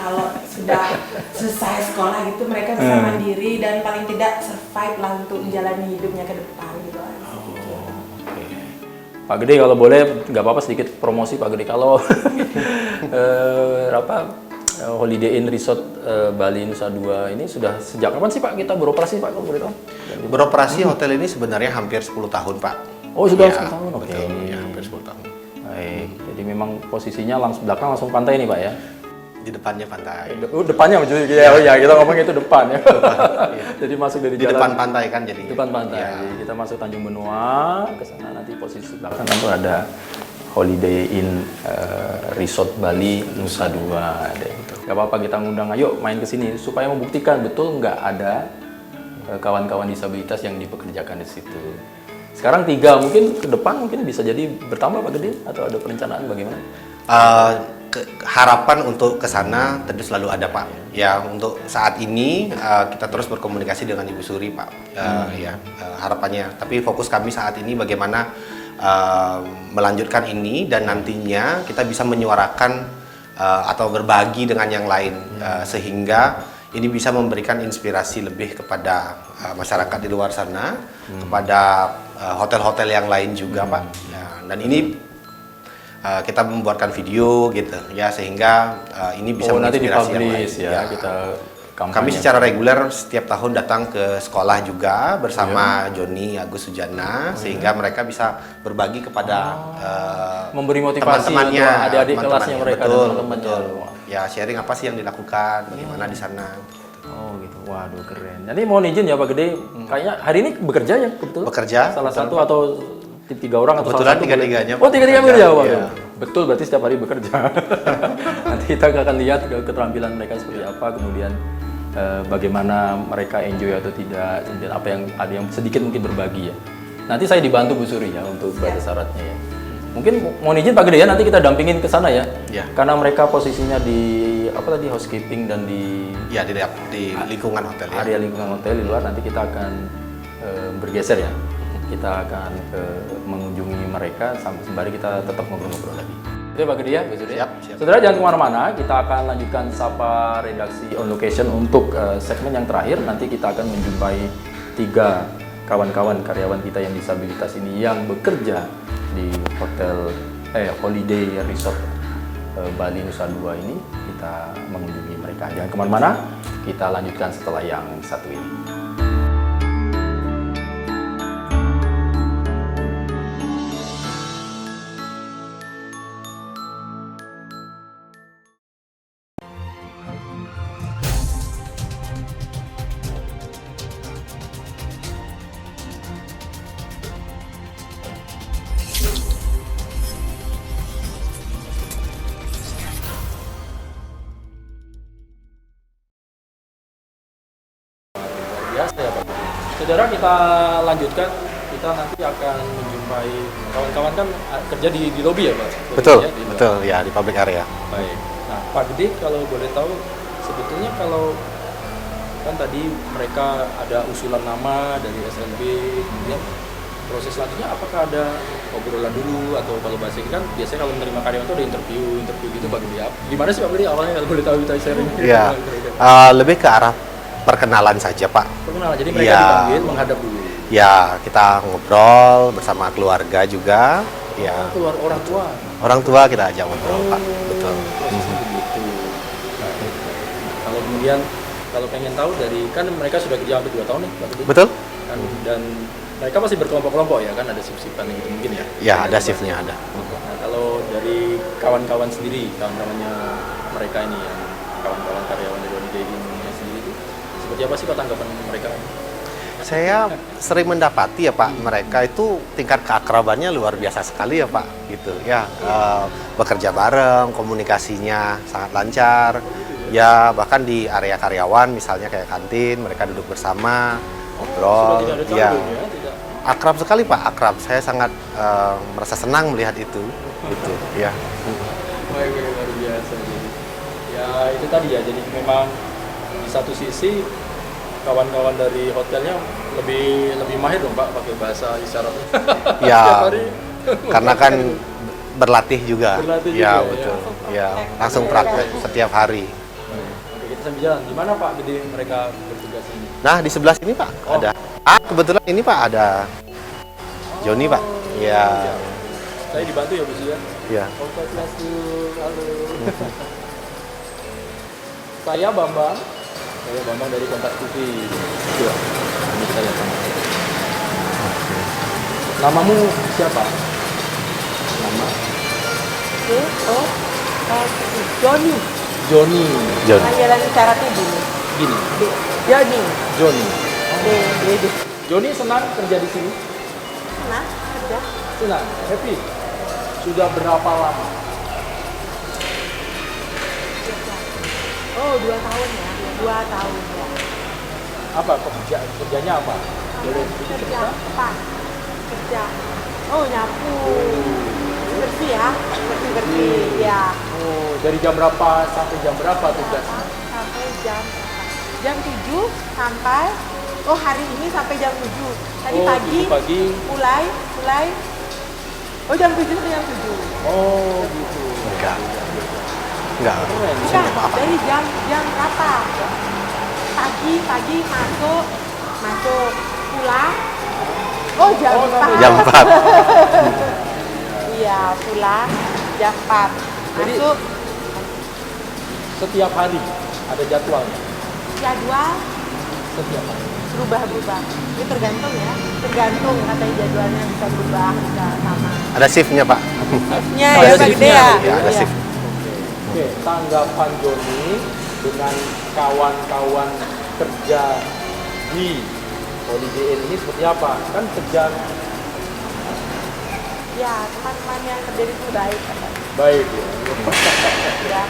kalau sudah selesai sekolah gitu mereka bisa mandiri dan paling tidak survive lah untuk menjalani hidupnya ke depan gitu. Pak Gede kalau boleh nggak apa-apa sedikit promosi Pak Gede, kalau Holiday Inn Resort Bali Nusa Dua ini sudah sejak kapan sih Pak kita beroperasi Pak, kalau boleh tahu? Beroperasi hotel ini sebenarnya hampir 10 tahun, Pak. Oh sudah Ya, 10 tahun, oke. betul, ya, hampir 10 tahun. Baik, jadi memang posisinya langsung belakang langsung pantai nih Pak ya? Di depannya pantai. Depannya maksudnya ya, oh ya kita ngomong itu depan ya. Jadi masuk dari Di jalan depan pantai kan jadi. depan pantai. Ya. Jadi kita masuk Tanjung Benua ke sana, nanti posisi belakang itu ada Holiday Inn Resort Bali Nusa Dua. Gak apa-apa kita ngundang, ayo main ke sini supaya membuktikan betul nggak ada kawan-kawan disabilitas yang dipekerjakan di situ. Sekarang 3, mungkin ke depan mungkin bisa jadi bertambah Pak Gede, atau ada perencanaan bagaimana? Harapan untuk ke sana tentu selalu ada, Pak. Ya, untuk saat ini kita terus berkomunikasi dengan Ibu Suri, Pak. Harapannya. Tapi fokus kami saat ini bagaimana melanjutkan ini dan nantinya kita bisa menyuarakan atau berbagi dengan yang lain sehingga ini bisa memberikan inspirasi lebih kepada masyarakat di luar sana, kepada hotel-hotel yang lain juga, Pak. Ya, dan ini kita membuatkan video gitu ya, sehingga ini bisa nanti menginspirasi yang lain. dipublish ya, kita kampanye. Kami secara reguler setiap tahun datang ke sekolah juga bersama Joni Agus Sujana, sehingga mereka bisa berbagi kepada memberi motivasi teman-temannya, untuk adik-adik kelasnya teman-temannya. mereka, Betul, dan teman-temannya. betul. Ya, sharing apa sih yang dilakukan, bagaimana di sana. Oh gitu, waduh keren. Jadi mohon izin ya Pak Gede, kayaknya hari ini bekerja ya betul? Bekerja, Salah betul. satu atau 3 orang atau Kebetulan salah satu? tiga-tiganya Oh tiga-tiga bekerja, bekerja, waduh. iya. Betul, berarti setiap hari bekerja. Nanti kita akan lihat keterampilan mereka seperti apa, kemudian bagaimana mereka enjoy atau tidak, kemudian apa yang ada yang sedikit mungkin berbagi ya. Nanti saya dibantu Bu Suri ya untuk batas syaratnya ya. Mungkin mohon izin Pak Gede ya, nanti kita dampingin ke sana ya. Ya. Karena mereka posisinya di housekeeping dan di Ya, di lingkungan hotel ya. area lingkungan hotel di luar. Nanti kita akan bergeser ya. Kita akan mengunjungi mereka sembari kita tetap ngobrol-ngobrol lagi. Oke Pak Gede ya, Bu Suri. Siap, siap. Saudara jangan kemana-mana, kita akan lanjutkan Sapa Redaksi On Location untuk segmen yang terakhir. Nanti kita akan menjumpai 3 kawan-kawan karyawan kita yang disabilitas ini yang bekerja di hotel Holiday Resort Bali Nusa Dua ini. Kita mengunjungi mereka. Jangan kemana-mana, kita lanjutkan setelah yang satu ini. Biasa ya Pak. Saudara, kita lanjutkan. Kita nanti akan menjumpai kawan-kawan kan kerja di lobi ya Pak? Betul, Ya, di betul ya, di public area. Baik. Nah Pak Gede, kalau boleh tahu sebetulnya kalau kan tadi mereka ada usulan nama dari SLB, kemudian proses selanjutnya apakah ada obrolan dulu, atau kalau bahasa ini kan biasanya kalau menerima karyawan itu ada interview gitu Pak Gede. Gimana sih Pak Gede awalnya, kalau boleh tahu kita sharing? Iya, lebih ke arah perkenalan saja, Pak. Perkenalan, jadi mereka Iya. dipanggil menghadap dulu. Ya, kita ngobrol bersama keluarga juga. Ya, Keluar orang tua. orang tua kita ajak ngobrol, Pak. Betul. Prosesnya begitu. Baik. Kalau kemudian kalau pengen tahu dari, kan mereka sudah kerja hampir 2 tahun nih Pak Gede. Betul? Kan, dan mereka masih berkelompok-kelompok ya kan, ada shift-shiftan gitu mungkin ya. Ya, ada shiftnya ada. Nah, kalau dari kawan-kawan sendiri, kawan-kawannya mereka ini, yang kawan-kawan karyawan dari Holiday Inn sendiri itu seperti apa sih Pak tanggapan mereka? Saya sering mendapati ya Pak, mereka itu tingkat keakrabannya luar biasa sekali ya Pak, gitu ya. Bekerja bareng, komunikasinya sangat lancar. Ya bahkan di area karyawan, misalnya kayak kantin, mereka duduk bersama, ngobrol. Sudah tidak ada Ya, canggung ya? Tidak. akrab sekali Pak, akrab. Saya sangat merasa senang melihat itu, gitu. Ya. Baik, luar biasa. Jadi, ya itu tadi ya, jadi memang di satu sisi kawan-kawan dari hotelnya lebih mahir dong Pak pakai bahasa isyarat. Ya, Setiap hari. karena kan berlatih juga. Berlatih Ya, juga, betul. ya. Ya, langsung praktek setiap hari. Oke, kita sambil jalan. Di mana Pak Gede mereka bertugas ini? Nah, di sebelah sini Pak ada. Kebetulan ini Pak ada Joni Pak. Ya. Saya dibantu ya Bu ya. Ya. Oke, halo. Saya Bambang dari Kompas TV. Ya, ini saya Bambang. Namamu siapa? Nama Joni. Joni. Joni. Panggilan isyaratnya gini. Gini, Joni. Joni. D. Joni senang kerja di sini? Nah, kerja. Senang, happy. Sudah berapa lama? Oh, 2 tahun ya. 2 tahun ya. Apa kerjanya apa? Boleh sedikit Kerja cerita? apa? Kerja. Oh, nyapu. Bersih ya. Bersih-bersih. Ya. Oh, dari jam berapa sampai jam berapa tugasnya? Sampai jam 7 sampai hari ini sampai jam 7. Tadi Oh, pagi 7 pagi. mulai jam 7 sampai jam 7. Oh, gitu. Enggak. Keren. Bukan, dari jam berapa? Pagi masuk pulang. Oh, jam Oh, 4. Jam 4. Iya, pulang jam 4. Jadi- Masuk Setiap hari ada jadwalnya. jadwal Setiap hari. berubah-berubah. Ini tergantung ya. Tergantung katanya jadwalnya bisa berubah, bisa sama. Ada shiftnya Pak. Shiftnya Ada ya Pak shiftnya, Gede ya. Ya, ada Iya. shift. Oke, tanggapan Joni dengan kawan-kawan kerja di Holiday Inn ini seperti apa? Kan kerja Ya, teman-teman yang kerja di situ baik katanya. baik ya. Ya,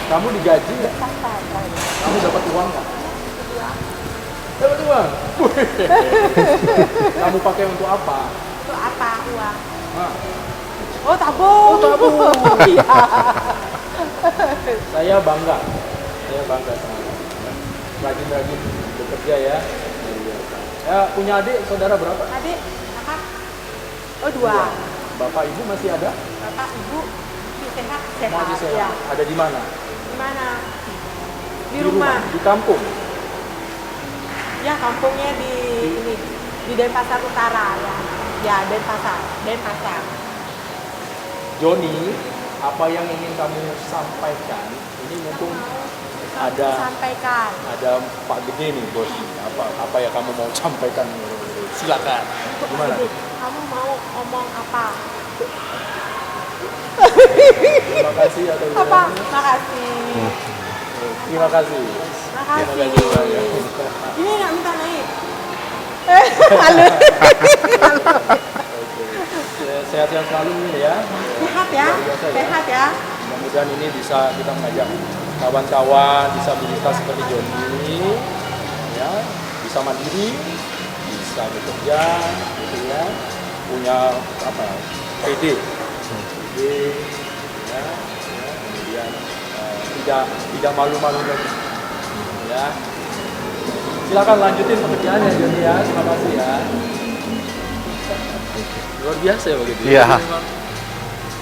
Kamu digaji nggak? santai. Kamu dapat uang nggak? Dapat uang. Kamu pakai untuk apa? Itu apa uang? Nah, Oh, tabung. Oh, tabung. Iya. saya bangga sama kamu. Rajin-rajin bekerja ya. Luar biasa. Ya, punya adik, saudara berapa? Adik, kakak. Oh, 2. Bapak ibu masih ada? Bapak, ibu, sehat. Masih sehat. Ya. Ada di mana? Di mana? Di rumah. Di kampung. Ya, kampungnya di ini, di Denpasar Utara ya. Ya, Denpasar. Joni, apa yang ingin kamu sampaikan? Ini mumpung ada Pak Gede nih bos. Apa ya kamu mau sampaikan? Silakan. Gimana? Adik, kamu mau ngomong apa? Terima kasih atau gimana? Apa? Makasih. Terima kasih. Makasih. banyak. Ini nggak minta naik. Oke. Sehat-sehat selalu ya. Sehat ya, Luar biasa ya. sehat ya. Mudah-mudahan ini bisa kita mengajak kawan-kawan disabilitas seperti Joni ya, bisa mandiri, bisa bekerja gitu ya, punya apa PD ya, kemudian tidak malu-malu lagi ya. Silakan lanjutin pekerjaannya Joni ya, terima kasih ya. Luar biasa ya begitu. Iya.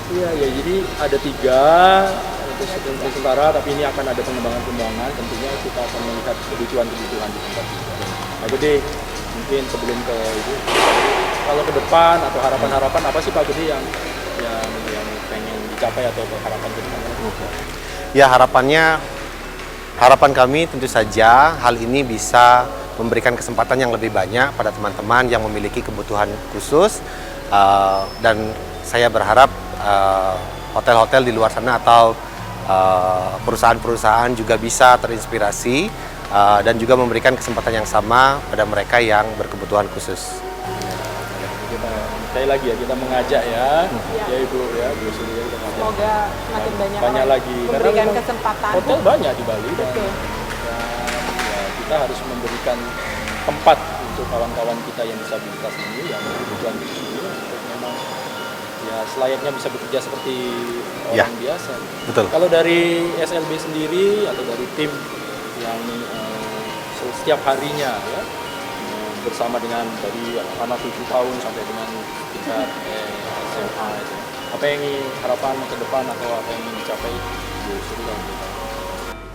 Iya, ya, jadi ada 3 untuk sementara, tapi ini akan ada pengembangan tentunya kita akan melihat kebutuhan di tempat itu. Pak Gede, mungkin sebelum ke itu, kalau ke depan atau harapan-harapan apa sih Pak Gede yang pengen dicapai atau harapan ke depannya? Ya, harapan kami tentu saja hal ini bisa memberikan kesempatan yang lebih banyak pada teman-teman yang memiliki kebutuhan khusus, dan saya berharap hotel-hotel di luar sana atau perusahaan-perusahaan juga bisa terinspirasi dan juga memberikan kesempatan yang sama pada mereka yang berkebutuhan khusus. Kita sekali lagi ya, kita mengajak ya, ya Ibu ya, Bu Suri ya, kita mengajak. Semoga semakin banyak Banyak orang lagi. Karena memberikan memang kesempatan. hotel banyak di Bali dan, Betul. ya, kita harus memberikan tempat untuk kawan-kawan kita yang disabilitas ini, yang berkebutuhan khusus ini, untuk memang ya selayaknya bisa bekerja seperti Ya. orang biasa. Betul. Kalau dari SLB sendiri atau dari tim yang setiap harinya ya bersama dengan dari anak 7 tahun sampai dengan tingkat SMA itu. Apa yang harapan ke depan atau apa yang ingin dicapai Bu Suri?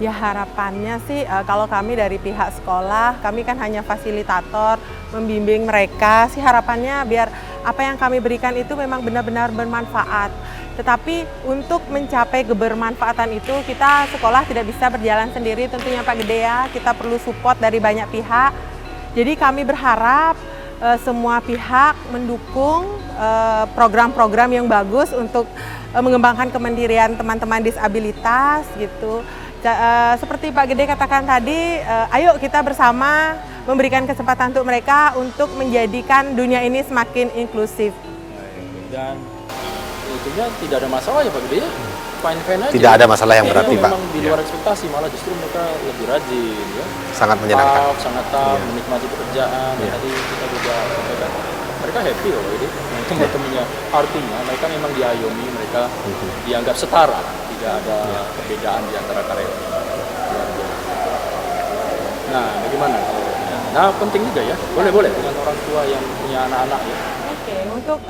Ya harapannya sih kalau kami dari pihak sekolah, kami kan hanya fasilitator, membimbing mereka. Sih harapannya biar apa yang kami berikan itu memang benar-benar bermanfaat. Tetapi untuk mencapai kebermanfaatan itu kita sekolah tidak bisa berjalan sendiri tentunya Pak Gede ya. Kita perlu support dari banyak pihak. Jadi kami berharap semua pihak mendukung program-program yang bagus untuk mengembangkan kemandirian teman-teman disabilitas gitu. Seperti Pak Gede katakan tadi, ayo kita bersama memberikan kesempatan untuk mereka untuk menjadikan dunia ini semakin inklusif. Dan tentunya tidak ada masalah ya Pak Gede ya, fine-fine aja. Tidak ada masalah yang berarti, Pak. Memang di luar ekspektasi, malah justru mereka lebih rajin ya. Sangat menyenangkan. Sangat tough, Iya. menikmati pekerjaan. Dan Iya. tadi kita juga sampaikan, mereka happy loh ini. Teman-temannya, artinya mereka memang diayomi, mereka dianggap setara, tidak ada perbedaan di antara karyawan. Luar biasa. Nah, bagaimana kalau? Nah, penting juga ya, boleh dengan orang tua yang punya anak-anak ya. Oke, untuk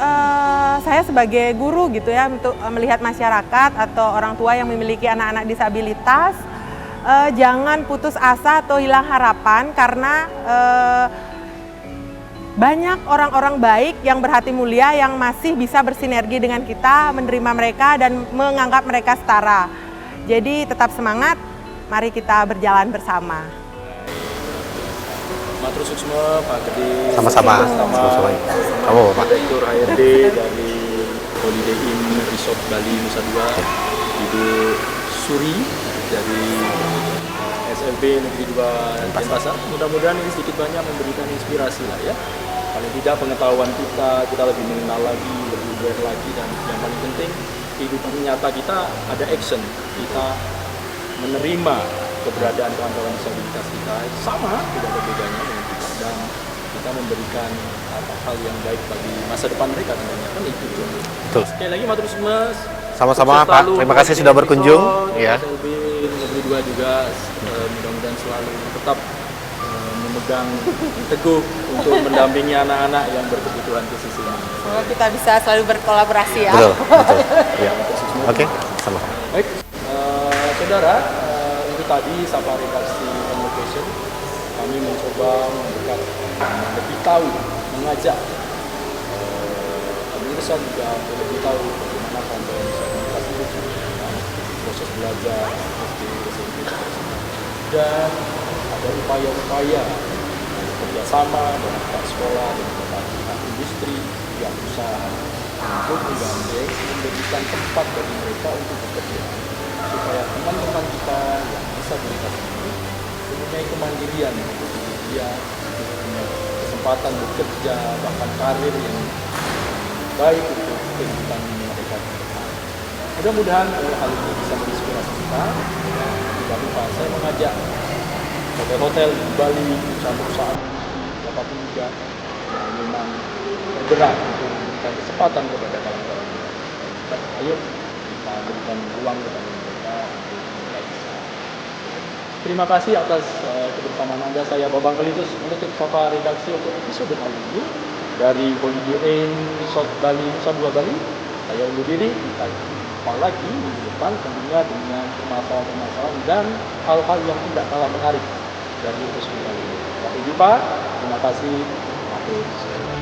saya sebagai guru gitu ya, untuk melihat masyarakat atau orang tua yang memiliki anak-anak disabilitas, jangan putus asa atau hilang harapan karena banyak orang-orang baik yang berhati mulia yang masih bisa bersinergi dengan kita, menerima mereka dan menganggap mereka setara. Jadi tetap semangat, mari kita berjalan bersama. Matur suksma Pak Gede. Sama-sama. Sama-sama. Oh, Pak. Direktur HRD dari Holiday Inn Resort Bali Nusa Dua, Ibu Suri dari SLB Negeri 2 Denpasar. Mudah-mudahan ini sedikit banyak memberikan inspirasi lah ya. Paling tidak pengetahuan kita lebih mengenal lagi, lebih aware lagi, dan yang paling penting kehidupan nyata kita ada action. Kita menerima keberadaan kawan-kawan disabilitas kita sama, tidak ada bedanya dengan kita, dan kita memberikan hal yang baik bagi masa depan mereka tentunya kan itu. Betul. Sekali lagi matur suksma. Sama-sama, Sukses Pak. selalu Terima kasih untuk sudah berkunjung. episode Ya. SLB Negeri 2 juga mudah-mudahan selalu tetap memegang teguh untuk mendampingi anak-anak yang berkebutuhan khusus ini. Semoga kita bisa selalu berkolaborasi ya. Betul. Ya. Oke, sama-sama. Baik, saudara, itu tadi Sapa Redaksi On Location. Kami mencoba mendekat, lebih tahu, mengajak pemirsa juga untuk lebih tahu bagaimana kawan-kawan disabilitas itu proses belajar SD, SMP, dan ada upaya-upaya kerjasama dengan pihak sekolah, dengan pihak industri, pihak usaha untuk menggandeng, memberikan tempat bagi mereka untuk bekerja supaya teman-teman kita yang disabilitas ini mempunyai kemandirian untuk dia punya kesempatan bekerja, bahkan karir yang baik untuk kehidupan mereka. Mudah-mudahan hal ini bisa menginspirasi kita. Tidak lupa saya mengajak hotel-hotel di Bali, perusahaan-perusahaan apapun juga yang memang bergerak untuk memberikan kesempatan kepada kawan-kawan. Ayo kita berikan ruang kepada mereka untuk mereka bisa. Terima kasih atas kebersamaan Anda. Saya Babang Kelitus menutup Sapa Redaksi untuk episode kali ini dari Holiday Inn Resort Bali Nusa Dua Bali. Saya undur diri. Kita jumpa lagi minggu depan tentunya dengan permasalahan-permasalahan dan hal-hal yang tidak kalah menarik dari episode kali ini. Sampai jumpa. Terima kasih. Matur.